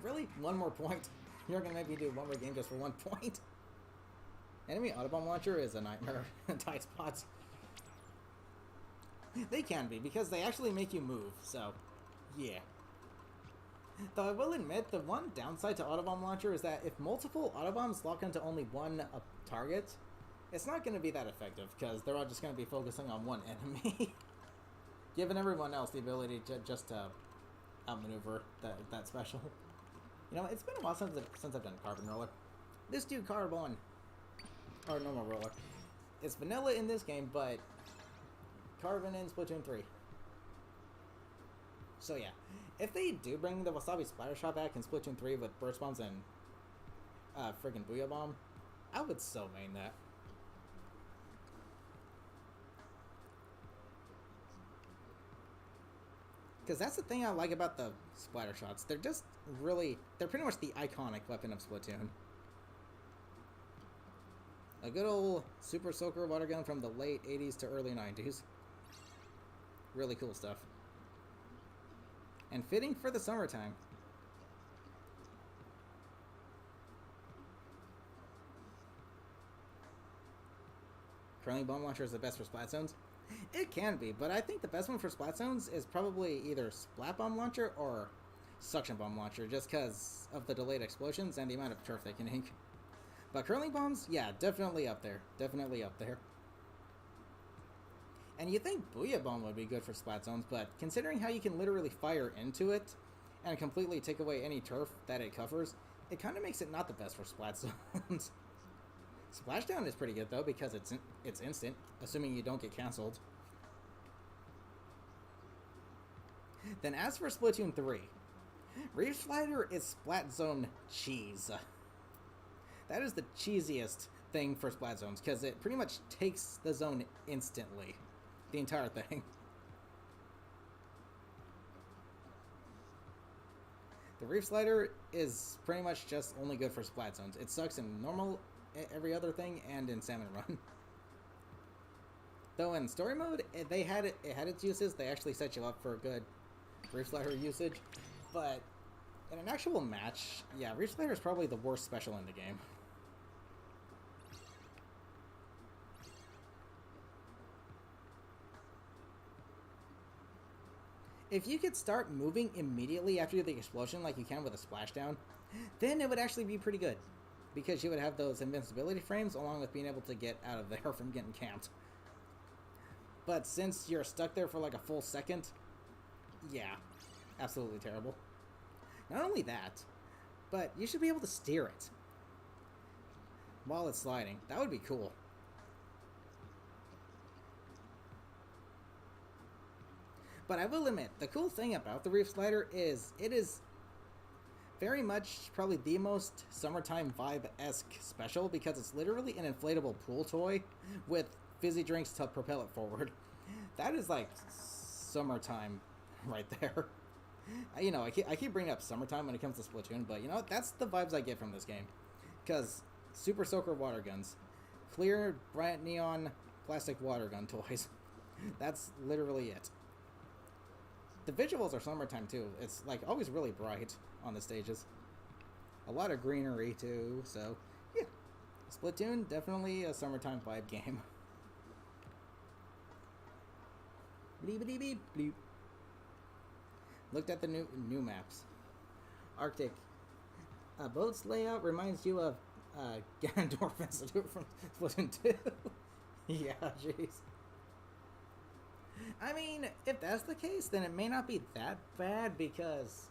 Really? One more point? You're gonna make me do one more game just for 1 point? Enemy Autobomb Launcher is a nightmare in tight spots. They can be, because they actually make you move, so yeah. Though I will admit, the one downside to Autobomb Launcher is that if multiple Autobombs lock onto only one target, it's not going to be that effective, because they're all just going to be focusing on one enemy. Giving everyone else the ability to just outmaneuver that special. You know, it's been a while since I've done Carbon Roller. Let's do Carbon. Or normal roller. It's vanilla in this game, but Carbon in Splatoon 3. So yeah, if they do bring the Wasabi Splatter Shot back in Splatoon 3 with Burst Bombs and friggin' Booyah Bomb, I would so main that. Because that's the thing I like about the Splatter Shots. They're just really, they're pretty much the iconic weapon of Splatoon. A good old Super Soaker water gun from the late 80s to early 90s. Really cool stuff. And fitting for the summertime. Curling Bomb Launcher is the best for splat zones. It can be, but I think the best one for splat zones is probably either Splat Bomb Launcher or Suction Bomb Launcher, just because of the delayed explosions and the amount of turf they can ink. But Curling Bombs, yeah, definitely up there. Definitely up there. And you think Booyah Bomb would be good for splat zones, but considering how you can literally fire into it and completely take away any turf that it covers, it kind of makes it not the best for splat zones. Splashdown is pretty good though because it's instant, assuming you don't get cancelled. Then as for Splatoon 3, Reef Slider is splat zone cheese. That is the cheesiest thing for splat zones because it pretty much takes the zone instantly. The entire thing. The Reef Slider is pretty much just only good for splat zones. It sucks in normal, every other thing, and in Salmon Run. Though in story mode, it had its uses. They actually set you up for a good Reef Slider usage. But in an actual match, yeah, Reef Slider is probably the worst special in the game. If you could start moving immediately after the explosion like you can with a splashdown, then it would actually be pretty good. Because you would have those invincibility frames along with being able to get out of there from getting camped. But since you're stuck there for like a full second, yeah, absolutely terrible. Not only that, but you should be able to steer it while it's sliding. That would be cool. But I will admit, the cool thing about the Reef Slider is it is very much probably the most summertime vibe-esque special because it's literally an inflatable pool toy with fizzy drinks to propel it forward. That is like summertime right there. You know, I keep bringing up summertime when it comes to Splatoon, but you know what? That's the vibes I get from this game. Because Super Soaker water guns, clear, bright neon, plastic water gun toys. That's literally it. The visuals are summertime too. It's like always really bright on the stages. A lot of greenery too, so yeah. Splatoon, definitely a summertime vibe game. Bleep bleep bleep bleep. Looked at the new maps. Arctic. Boat's layout reminds you of Ganondorf Institute from Splatoon 2. Yeah, jeez. I mean, if that's the case, then it may not be that bad because,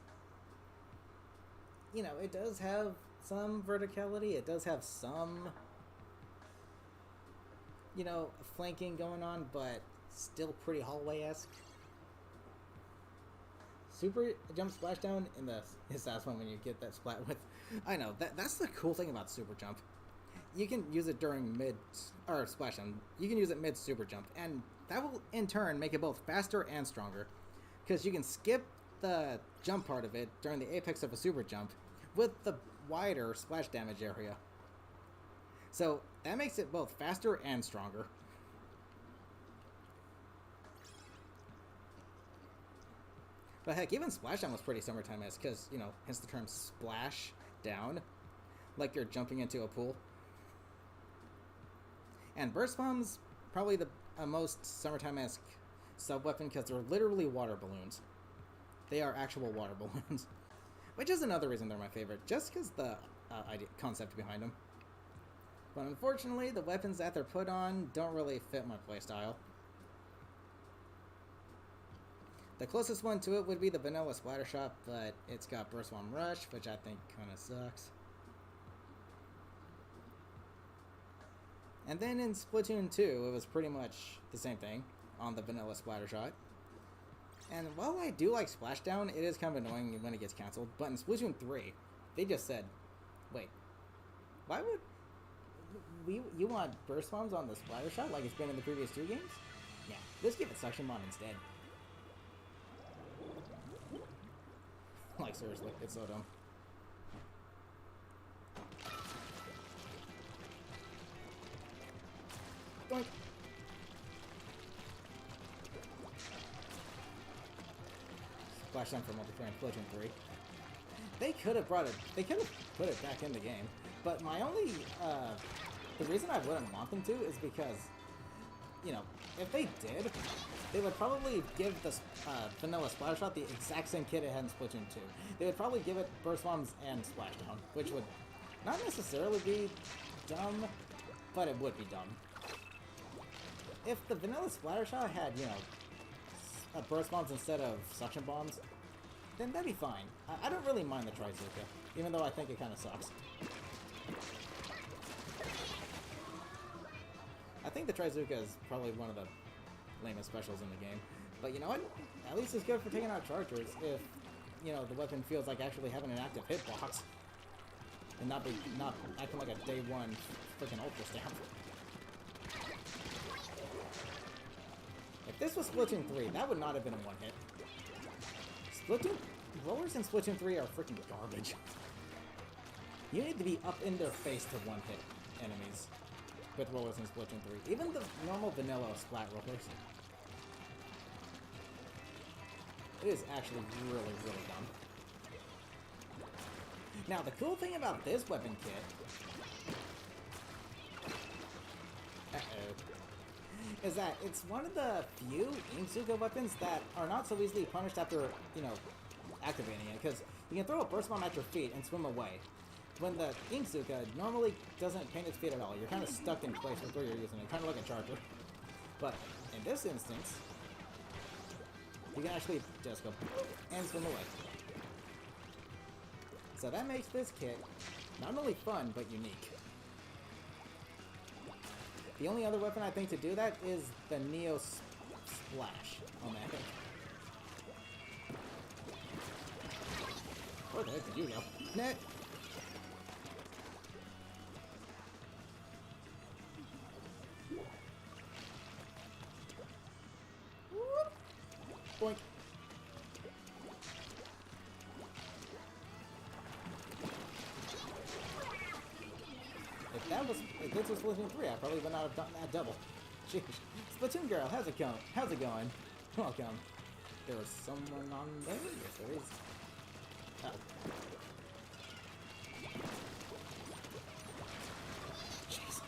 you know, it does have some verticality. It does have some, you know, flanking going on, but still pretty hallway-esque. Super jump splashdown in the last one when you get that splat with. I know that's the cool thing about super jump. You can use it during mid or splashdown. You can use it mid super jump, and that will in turn make it both faster and stronger, because you can skip the jump part of it during the apex of a super jump with the wider splash damage area. So that makes it both faster and stronger. But heck, even Splashdown was pretty summertime-esque, because, you know, hence the term splash down, like you're jumping into a pool. And Burst Bombs, probably the most summertime-esque sub-weapon, because they're literally water balloons. They are actual water balloons. Which is another reason they're my favorite, just because the concept behind them. But unfortunately, the weapons that they're put on don't really fit my playstyle. The closest one to it would be the vanilla Splatter Shot, but it's got Burst Bomb Rush, which I think kind of sucks. And then in Splatoon 2, it was pretty much the same thing on the vanilla Splatter Shot. And while I do like Splashdown, it is kind of annoying when it gets cancelled. But in Splatoon 3, they just said, wait, why would you want Burst Bombs on the Splatter Shot like it's been in the previous 2 games? Yeah, let's give it Suction Bomb instead. Like, seriously, it's so dumb. Doink. Splashdown for multiplayer in Splatoon 3. They could have put it back in the game, but my only, the reason I wouldn't want them to is because, you know, if they did, they would probably give the vanilla Splattershot the exact same kit it had in Splatoon 2. They would probably give it Burst Bombs and Splashdown, which would not necessarily be dumb, but it would be dumb. If the vanilla Splattershot had, you know, Burst Bombs instead of Suction Bombs, then that'd be fine. I don't really mind the Trizuka, even though I think it kind of sucks. I think the Trizuka is probably one of the lamest specials in the game. But you know what? At least it's good for taking out chargers if, you know, the weapon feels like actually having an active hitbox. And not acting like a day one freaking Ultra Stamp. If this was Splatoon 3, that would not have been a one hit. Rollers in Splatoon 3 are freaking garbage. You need to be up in their face to one hit enemies with rollers in Splatoon 3. Even the normal vanilla splat rollers. It is actually really, really dumb. Now, the cool thing about this weapon kit... is that it's one of the few Inkzuka weapons that are not so easily punished after, you know, activating it, because you can throw a burst bomb at your feet and swim away. When the Inkzuka normally doesn't paint its feet at all, you're kind of stuck in place with where you're using it, kind of like a charger. But in this instance, you can actually just go and swim away. So that makes this kit not only fun, but unique. The only other weapon I think to do that is the Neo Splash on that thing. Where the heck did you go? Net! Whoop. Boink. If this was Splatoon 3, I probably would not have done that double. Jeez. Splatoon girl, how's it going? How's it going? Welcome. There was someone on there? Yes, there is. Oh. Jeez.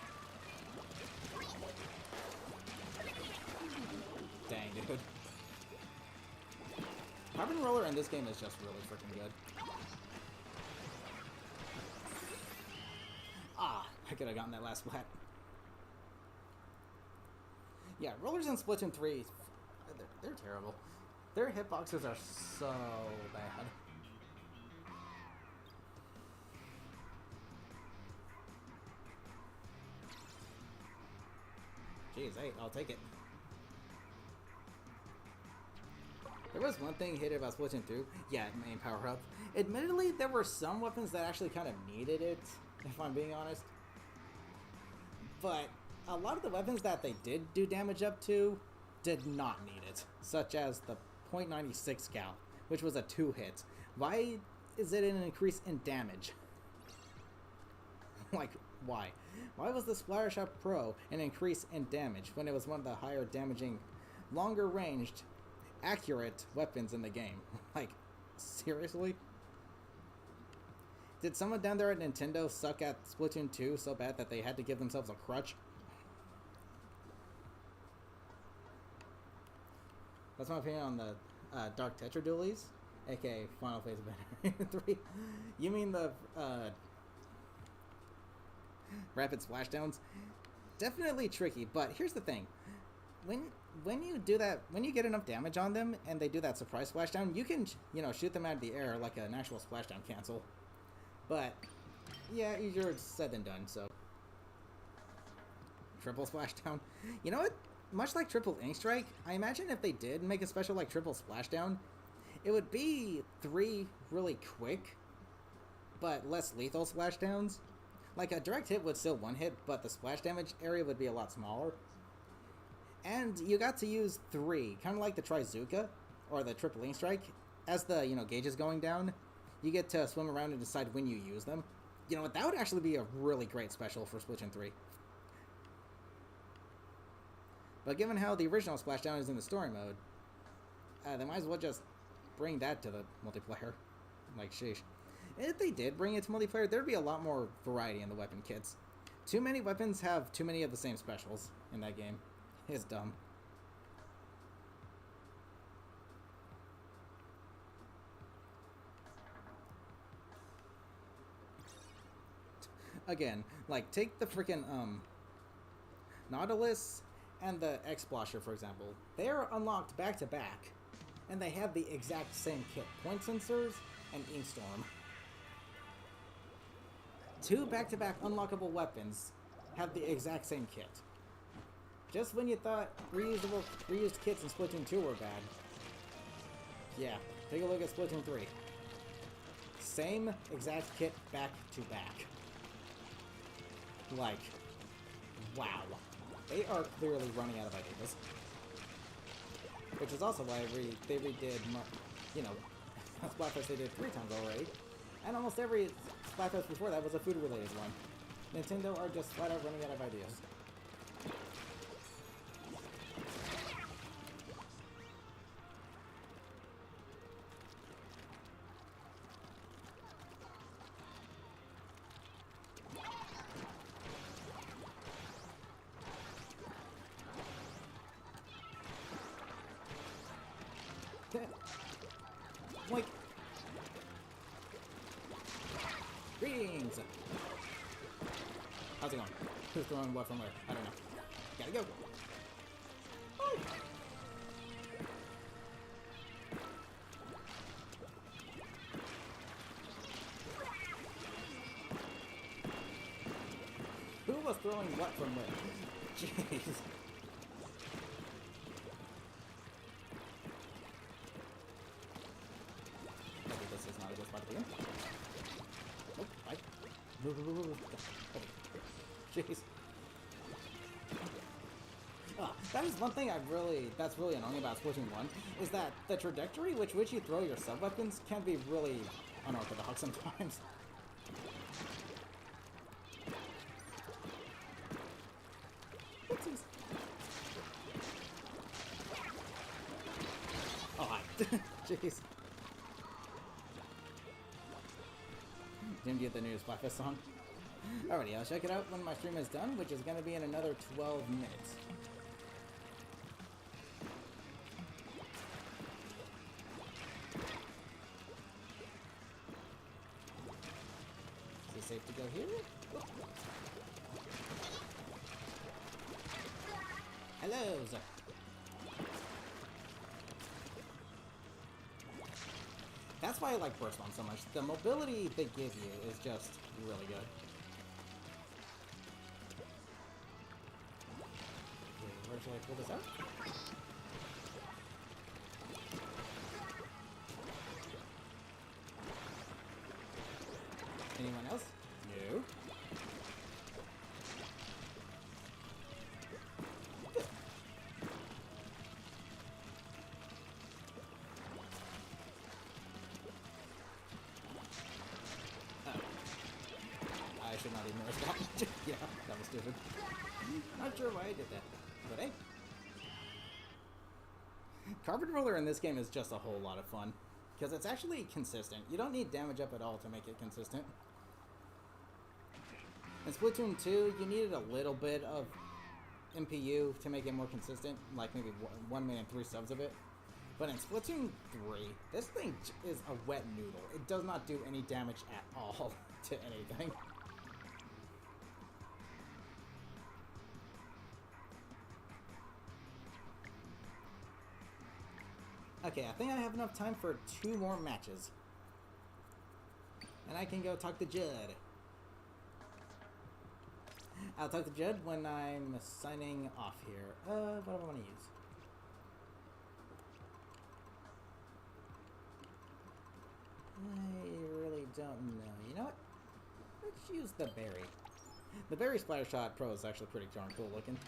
Dang, dude. Carbon Roller in this game is just really freaking good. Ah, I could have gotten that last splat. Yeah, rollers in Splatoon 3, they're terrible. Their hitboxes are so bad. Jeez, hey, I'll take it. There was one thing hated about Splatoon 2. Yeah, main power up. Admittedly, there were some weapons that actually kind of needed it, if I'm being honest. But a lot of the weapons that they did do damage up to did not need it, such as the .96 Scout, which was a 2-hit. Why is it an increase in damage? Like, why? Why was the Splattershot Pro an increase in damage when it was one of the higher damaging, longer ranged, accurate weapons in the game? Like, seriously? Did someone down there at Nintendo suck at Splatoon 2 so bad that they had to give themselves a crutch? That's my opinion on the Dark Tetra Dualies, aka Final Phase of 3. You mean the rapid splashdowns? Definitely tricky, but here's the thing. When you do that, when you get enough damage on them and they do that surprise splashdown, you can, you know, shoot them out of the air like an actual splashdown cancel. But, yeah, easier said than done, so. Triple splashdown. You know what? Much like Triple Ink Strike, I imagine if they did make a special like Triple Splashdown, it would be 3 really quick, but less lethal splashdowns. Like, a direct hit would still one hit, but the splash damage area would be a lot smaller. And you got to use 3, kind of like the Trizuka, or the Triple Ink Strike. As the, you know, gauge is going down, you get to swim around and decide when you use them. You know what, that would actually be a really great special for Splatoon 3. But given how the original Splashdown is in the story mode, they might as well just bring that to the multiplayer. Like, sheesh. If they did bring it to multiplayer, there'd be a lot more variety in the weapon kits. Too many weapons have too many of the same specials in that game. is dumb. Again, like, take the freaking, Nautilus and the X-Blosher, for example. They are unlocked back-to-back, and they have the exact same kit. Point sensors and Inkstorm. 2 back-to-back unlockable weapons have the exact same kit. Just when you thought reused kits in Splatoon 2 were bad. Yeah, take a look at Splatoon 3. Same exact kit back-to-back. Like, wow. They are clearly running out of ideas. Which is also why they redid, you know, Splatfest they did 3 times already. And almost every Splatfest before that was a food-related one. Nintendo are just flat out running out of ideas. Like, greetings! How's it going? Who's throwing what from where? I don't know. Gotta go! Oh. Who was throwing what from where? Jeez. Jeez. That is one thing that's really annoying about Splatoon 1, is that the trajectory which you throw your sub-weapons can be really unorthodox sometimes. Oopsies. Oh, hi. Jeez. Didn't get the new Splatfest song. Alrighty, I'll check it out when my stream is done, which is going to be in another 12 minutes. Is it safe to go here? Oh. Hello, sir. That's why I like Burst Bomb so much. The mobility they give you is just really good. Okay, where should I pull this out? Anyone else? No. I should not even risk that. Yeah, that was stupid. Not sure why I did that, but hey. Carpet Roller in this game is just a whole lot of fun, because it's actually consistent. You don't need damage up at all to make it consistent. In Splatoon 2, you needed a little bit of MPU to make it more consistent, like maybe 1 minute and 3 subs of it. But in Splatoon 3, this thing is a wet noodle. It does not do any damage at all to anything. Okay, I think I have enough time for 2 more matches. And I can go talk to Judd. I'll talk to Judd when I'm signing off here. What do I want to use? I really don't know. You know what? Let's use the berry. The berry Splattershot Pro is actually pretty darn cool looking.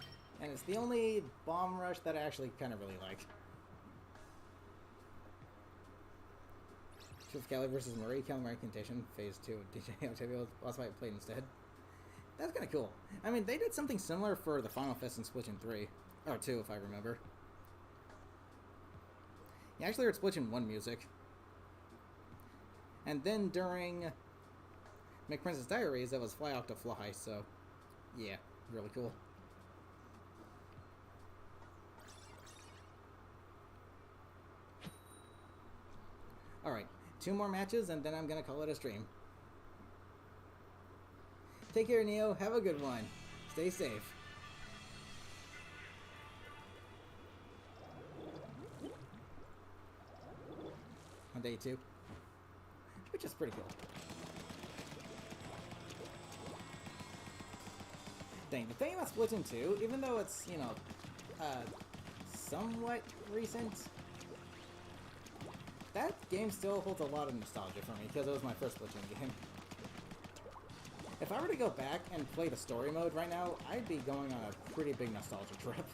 And it's the only bomb rush that I actually kind of really like. Shift Cali versus Marie, Calamari Contation, Phase 2 DJ Octavio, boss fight played instead. That's kind of cool. I mean, they did something similar for the Final Fest in Splatoon 3. Or 2, if I remember. You actually heard Splatoon 1 music. And then during McPrince's Diaries, that was Fly Octa Fly, so yeah, really cool. Alright, 2 more matches and then I'm gonna call it a stream. Take care, Neo. Have a good one. Stay safe. On day 2. Which is pretty cool. Dang, the thing about Splatoon 2, even though it's, you know, somewhat recent, that game still holds a lot of nostalgia for me because it was my first Splatoon game. If I were to go back and play the story mode right now, I'd be going on a pretty big nostalgia trip.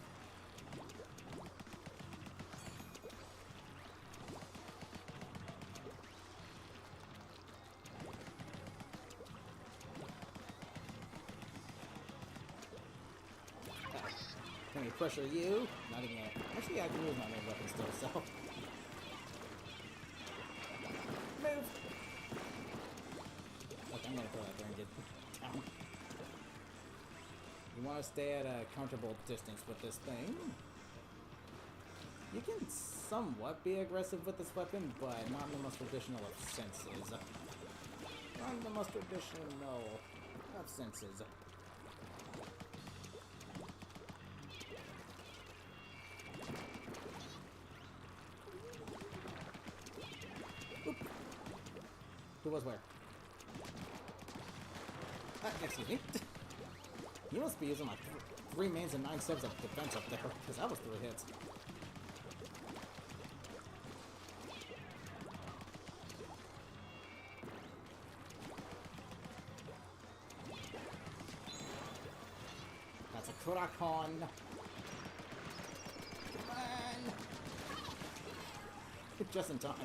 Let me pressure you. Not even. Actually, I can use my main weapon still, so. Move! Okay, I'm gonna throw that there and get down. You want to stay at a comfortable distance with this thing. You can somewhat be aggressive with this weapon, but not in the most traditional of senses. Not in the most traditional of senses. Oop. Who was where? Excuse me. You must be using like 3 mains and 9 subs of defense up there, because that was 3 hits. That's a Kurakon. Come on! Just in time.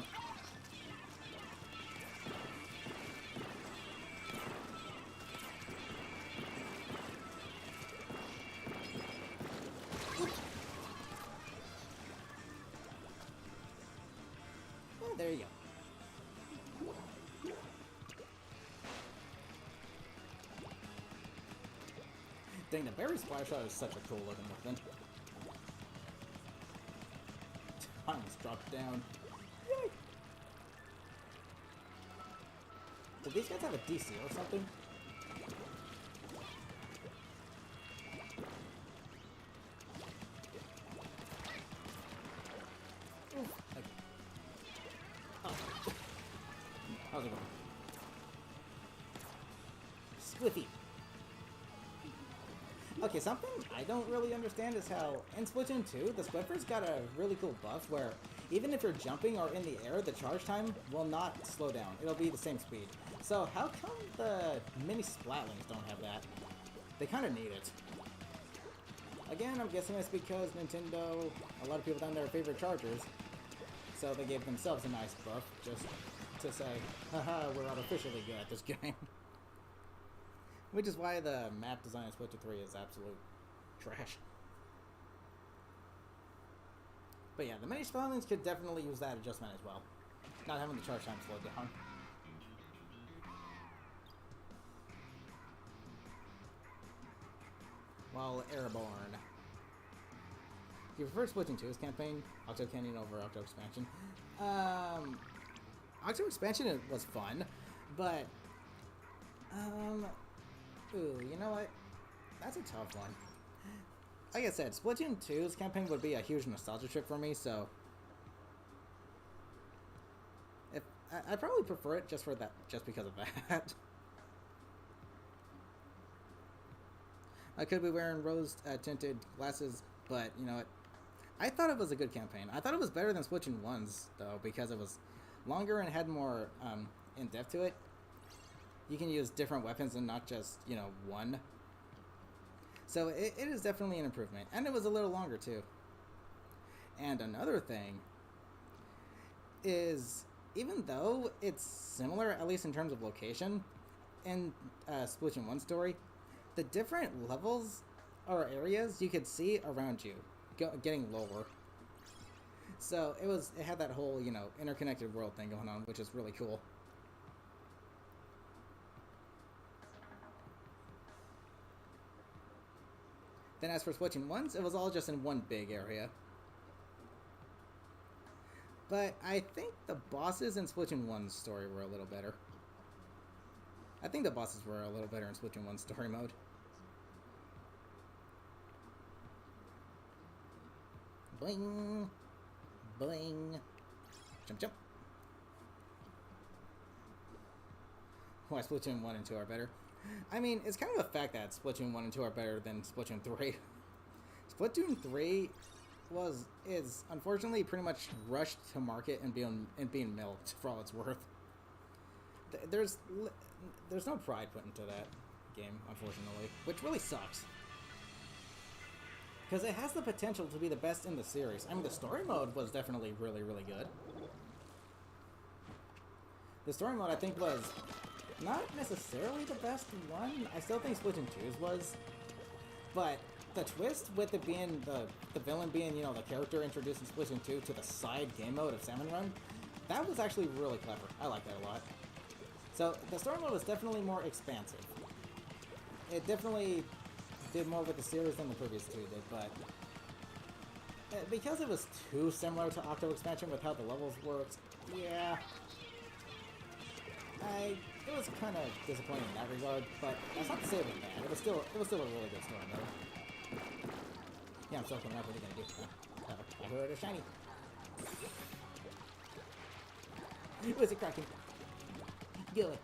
Oh, there you go. Dang, the berry splash shot is such a cool looking weapon. Times dropped down. Yay! Did these guys have a DC or something? Oof, okay. Oh. How's it going? Squiffy. Okay, something I don't really understand is how in Splatoon 2, the Squiffer's got a really cool buff where even if you're jumping or in the air, the charge time will not slow down. It'll be the same speed. So how come the mini Splatlings don't have that? They kind of need it. Again, I'm guessing it's because Nintendo, a lot of people down there favorite chargers, so they gave themselves a nice buff just to say, haha, we're artificially good at this game. Which is why the map design in Splatoon 3 is absolute trash. But yeah, the mini Splatoons could definitely use that adjustment as well. Not having the charge time slow down. While Airborne. Do you prefer Splatoon 2's campaign? Octo Canyon over Octo Expansion? Octo Expansion was fun, but ooh, you know what? That's a tough one. Like I said, Splatoon 2's campaign would be a huge nostalgia trip for me, so if I'd probably prefer it just for that, just because of that. I could be wearing rose tinted glasses, but you know what? I thought it was a good campaign. I thought it was better than Splatoon 1's though, because it was longer and had more in depth to it. You can use different weapons and not just, you know, one. So it is definitely an improvement. And it was a little longer too. And another thing is, even though it's similar, at least in terms of location, in Splatoon 1 story, the different levels or areas you could see around you getting lower. So it had that whole, you know, interconnected world thing going on, which is really cool. Then as for Splatoon 1's, it was all just in one big area. But I think the bosses in Splatoon 1's story were a little better. I think the bosses were a little better in Splatoon 1's story mode. Bling! Bling! Jump, jump! Why Splatoon 1 and 2 are better? I mean, it's kind of a fact that Splatoon 1 and 2 are better than Splatoon 3. Splatoon 3 is unfortunately pretty much rushed to market and being milked for all it's worth. There's no pride put into that game, unfortunately, which really sucks. Because it has the potential to be the best in the series. I mean, the story mode was definitely really, really good. The story mode, I think, was not necessarily the best one. I still think Splatoon 2's was. But the twist with it being the villain being, you know, the character introduced in Splatoon 2 to the side game mode of Salmon Run, that was actually really clever. I like that a lot. So, the story mode was definitely more expansive. It definitely did more with the series than the previous two did, but because it was too similar to Octo Expansion with how the levels worked, yeah, it was kind of disappointing in that regard, but that's not to say it was bad. It was still a really good story mode. Yeah, I'm still coming up. What are you gonna do? I heard a shiny. Was it cracking? Good.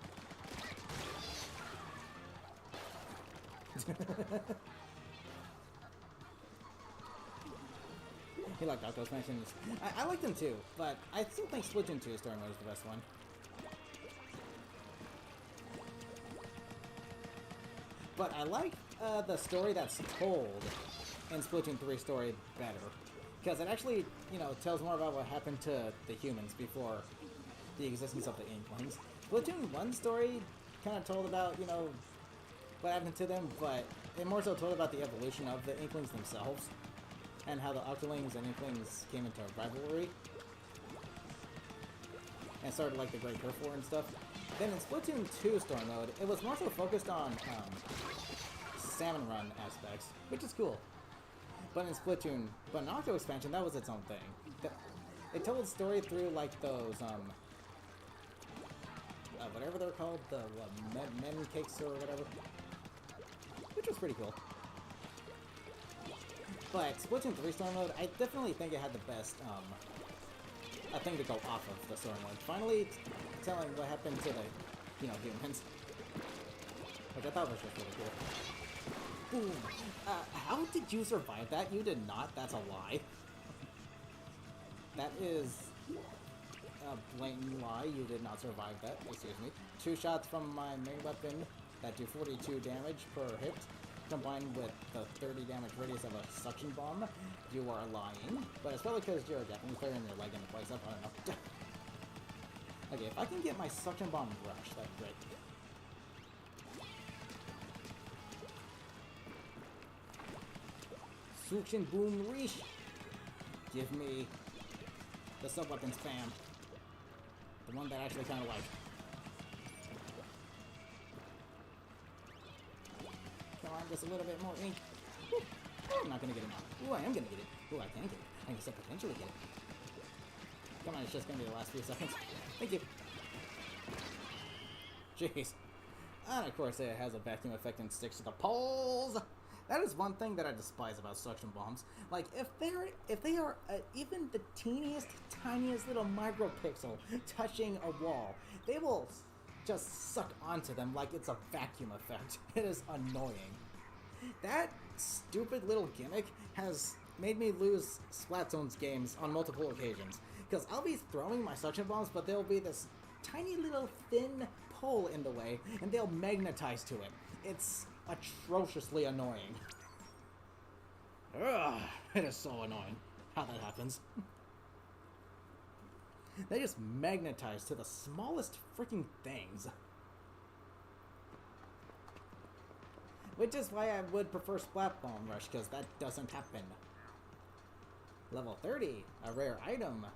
He liked Octo Expansions. I liked them too, but I still think Splatoon 2 story mode is the best one. But I like the story that's told in Splatoon 3 story better. Because it actually, you know, tells more about what happened to the humans before the existence of the Inklings. Splatoon 1 story kind of told about, you know, what happened to them, but it more so told about the evolution of the Inklings themselves, and how the Octolings and Inklings came into rivalry, and started, like, the Great Turf War and stuff. Then in Splatoon 2 story mode, it was more so focused on Salmon Run aspects, which is cool. But in Octo Expansion, that was its own thing. It told the story through, like, those, whatever they're called, the men cakes or whatever, which was pretty cool. But Splatoon 3 story mode, I definitely think it had the best a thing to go off of the story mode. Finally telling what happened to the, you know, humans, which I thought was just really cool. Boom. How did you survive that? You did not. That's a lie. That is a blatant lie. You did not survive that. Excuse me. 2 shots from my main weapon that do 42 damage per hit, combined with the 30 damage radius of a suction bomb. You are lying. But it's probably because you're a Japanese player and you're legging the place up. I don't know. Okay, if I can get my suction bomb rush, that's great. Suction boom reach. Give me the sub-weapon spam. The one that I actually kind of like. Come on, just a little bit more ink. Ooh, I'm not gonna get it now. Ooh, I am gonna get it. Ooh, I can get it. I can still potentially get it. Come on, it's just gonna be the last few seconds. Thank you. Jeez. And of course it has a vacuum effect and sticks to the poles. That is one thing that I despise about suction bombs. Like, if they are even the teeniest, tiniest little micropixel touching a wall, they will just suck onto them like it's a vacuum effect. It is annoying. That stupid little gimmick has made me lose Splatoon's games on multiple occasions. Because I'll be throwing my suction bombs, but there'll be this tiny little thin pole in the way, and they'll magnetize to it. It's atrociously annoying. Ugh, it is so annoying how that happens. They just magnetize to the smallest freaking things. Which is why I would prefer Splat Bomb Rush, because that doesn't happen. Level 30, a rare item.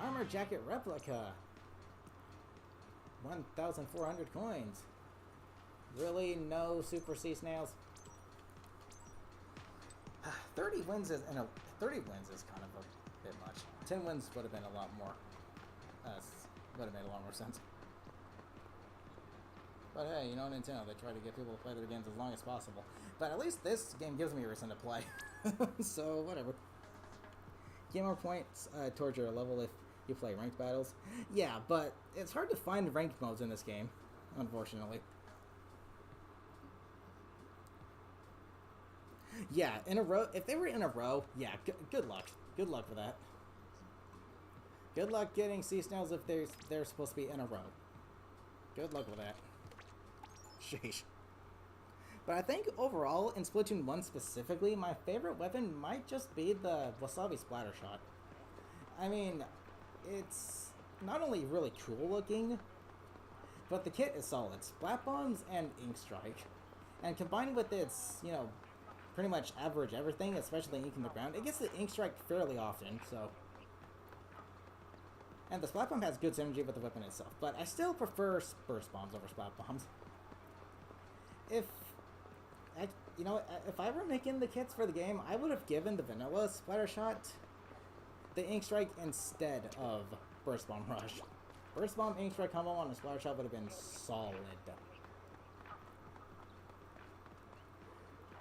Armor Jacket Replica. 1,400 coins. Really? No Super Sea Snails? 30 wins is kind of bit much. 10 wins would have been a lot more. Would have made a lot more sense. But hey, you know, Nintendo, they try to get people to play their games as long as possible. But at least this game gives me a reason to play. So, whatever. Gain more points towards your level if you play ranked battles. Yeah, but it's hard to find ranked modes in this game, unfortunately. Yeah, in a row. If they were in a row, yeah, good luck. Good luck for that. Good luck getting sea snails if they're supposed to be in a row. Good luck with that. Sheesh. But I think overall, in Splatoon 1 specifically, my favorite weapon might just be the Wasabi Splatter Shot. I mean, it's not only really cool looking, but the kit is solid. Splat Bombs and Ink Strike. And combined with its, you know, pretty much average everything, especially inking the ground, it gets the Ink Strike fairly often, so... And the Splat Bomb has good synergy with the weapon itself, but I still prefer Burst Bombs over Splat Bombs. If I were making the kits for the game, I would have given the vanilla Splatter Shot the Ink Strike instead of Burst Bomb Rush. Burst Bomb Ink Strike combo on a Splatter Shot would have been solid.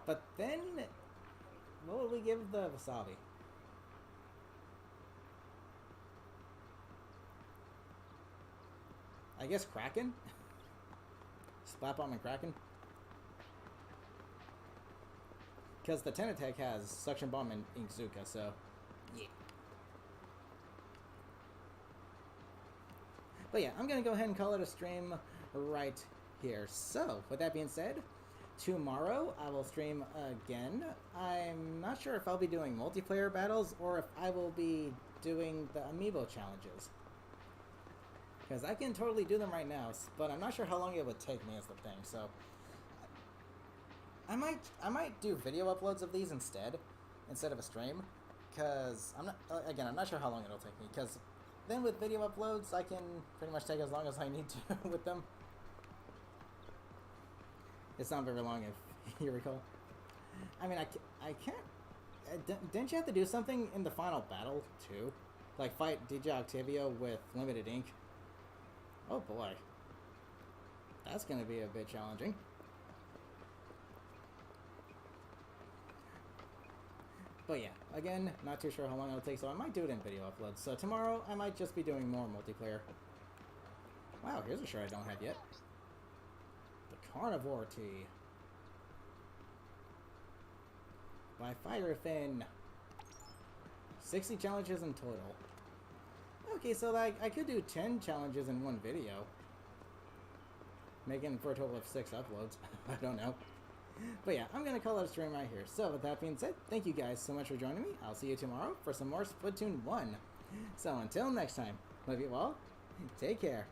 But then, what would we give the Wasabi? I guess Kraken? Splat Bomb and Kraken? Because the Tenatech has Suction Bomb and Inkzuka, so yeah. But yeah, I'm going to go ahead and call it a stream right here. So, with that being said, tomorrow I will stream again. I'm not sure if I'll be doing multiplayer battles or if I will be doing the Amiibo challenges. Because I can totally do them right now, but I'm not sure how long it would take me as the thing, so... I might do video uploads of these instead of a stream, because I'm not sure how long it'll take me, because then with video uploads I can pretty much take as long as I need to with them. It's not very long if you recall. I mean, I can't... didn't you have to do something in the final battle too? Like fight DJ Octavio with limited ink? Oh boy. That's gonna be a bit challenging. But yeah, again, not too sure how long it'll take, so I might do it in video uploads. So tomorrow, I might just be doing more multiplayer. Wow, here's a shirt I don't have yet. The Carnivore Tee. By Firefin. 60 challenges in total. Okay, so like, I could do 10 challenges in one video. Making for a total of 6 uploads. I don't know. But yeah, I'm going to call it a stream right here. So with that being said, thank you guys so much for joining me. I'll see you tomorrow for some more Splatoon 1. So until next time, love you all. Take care.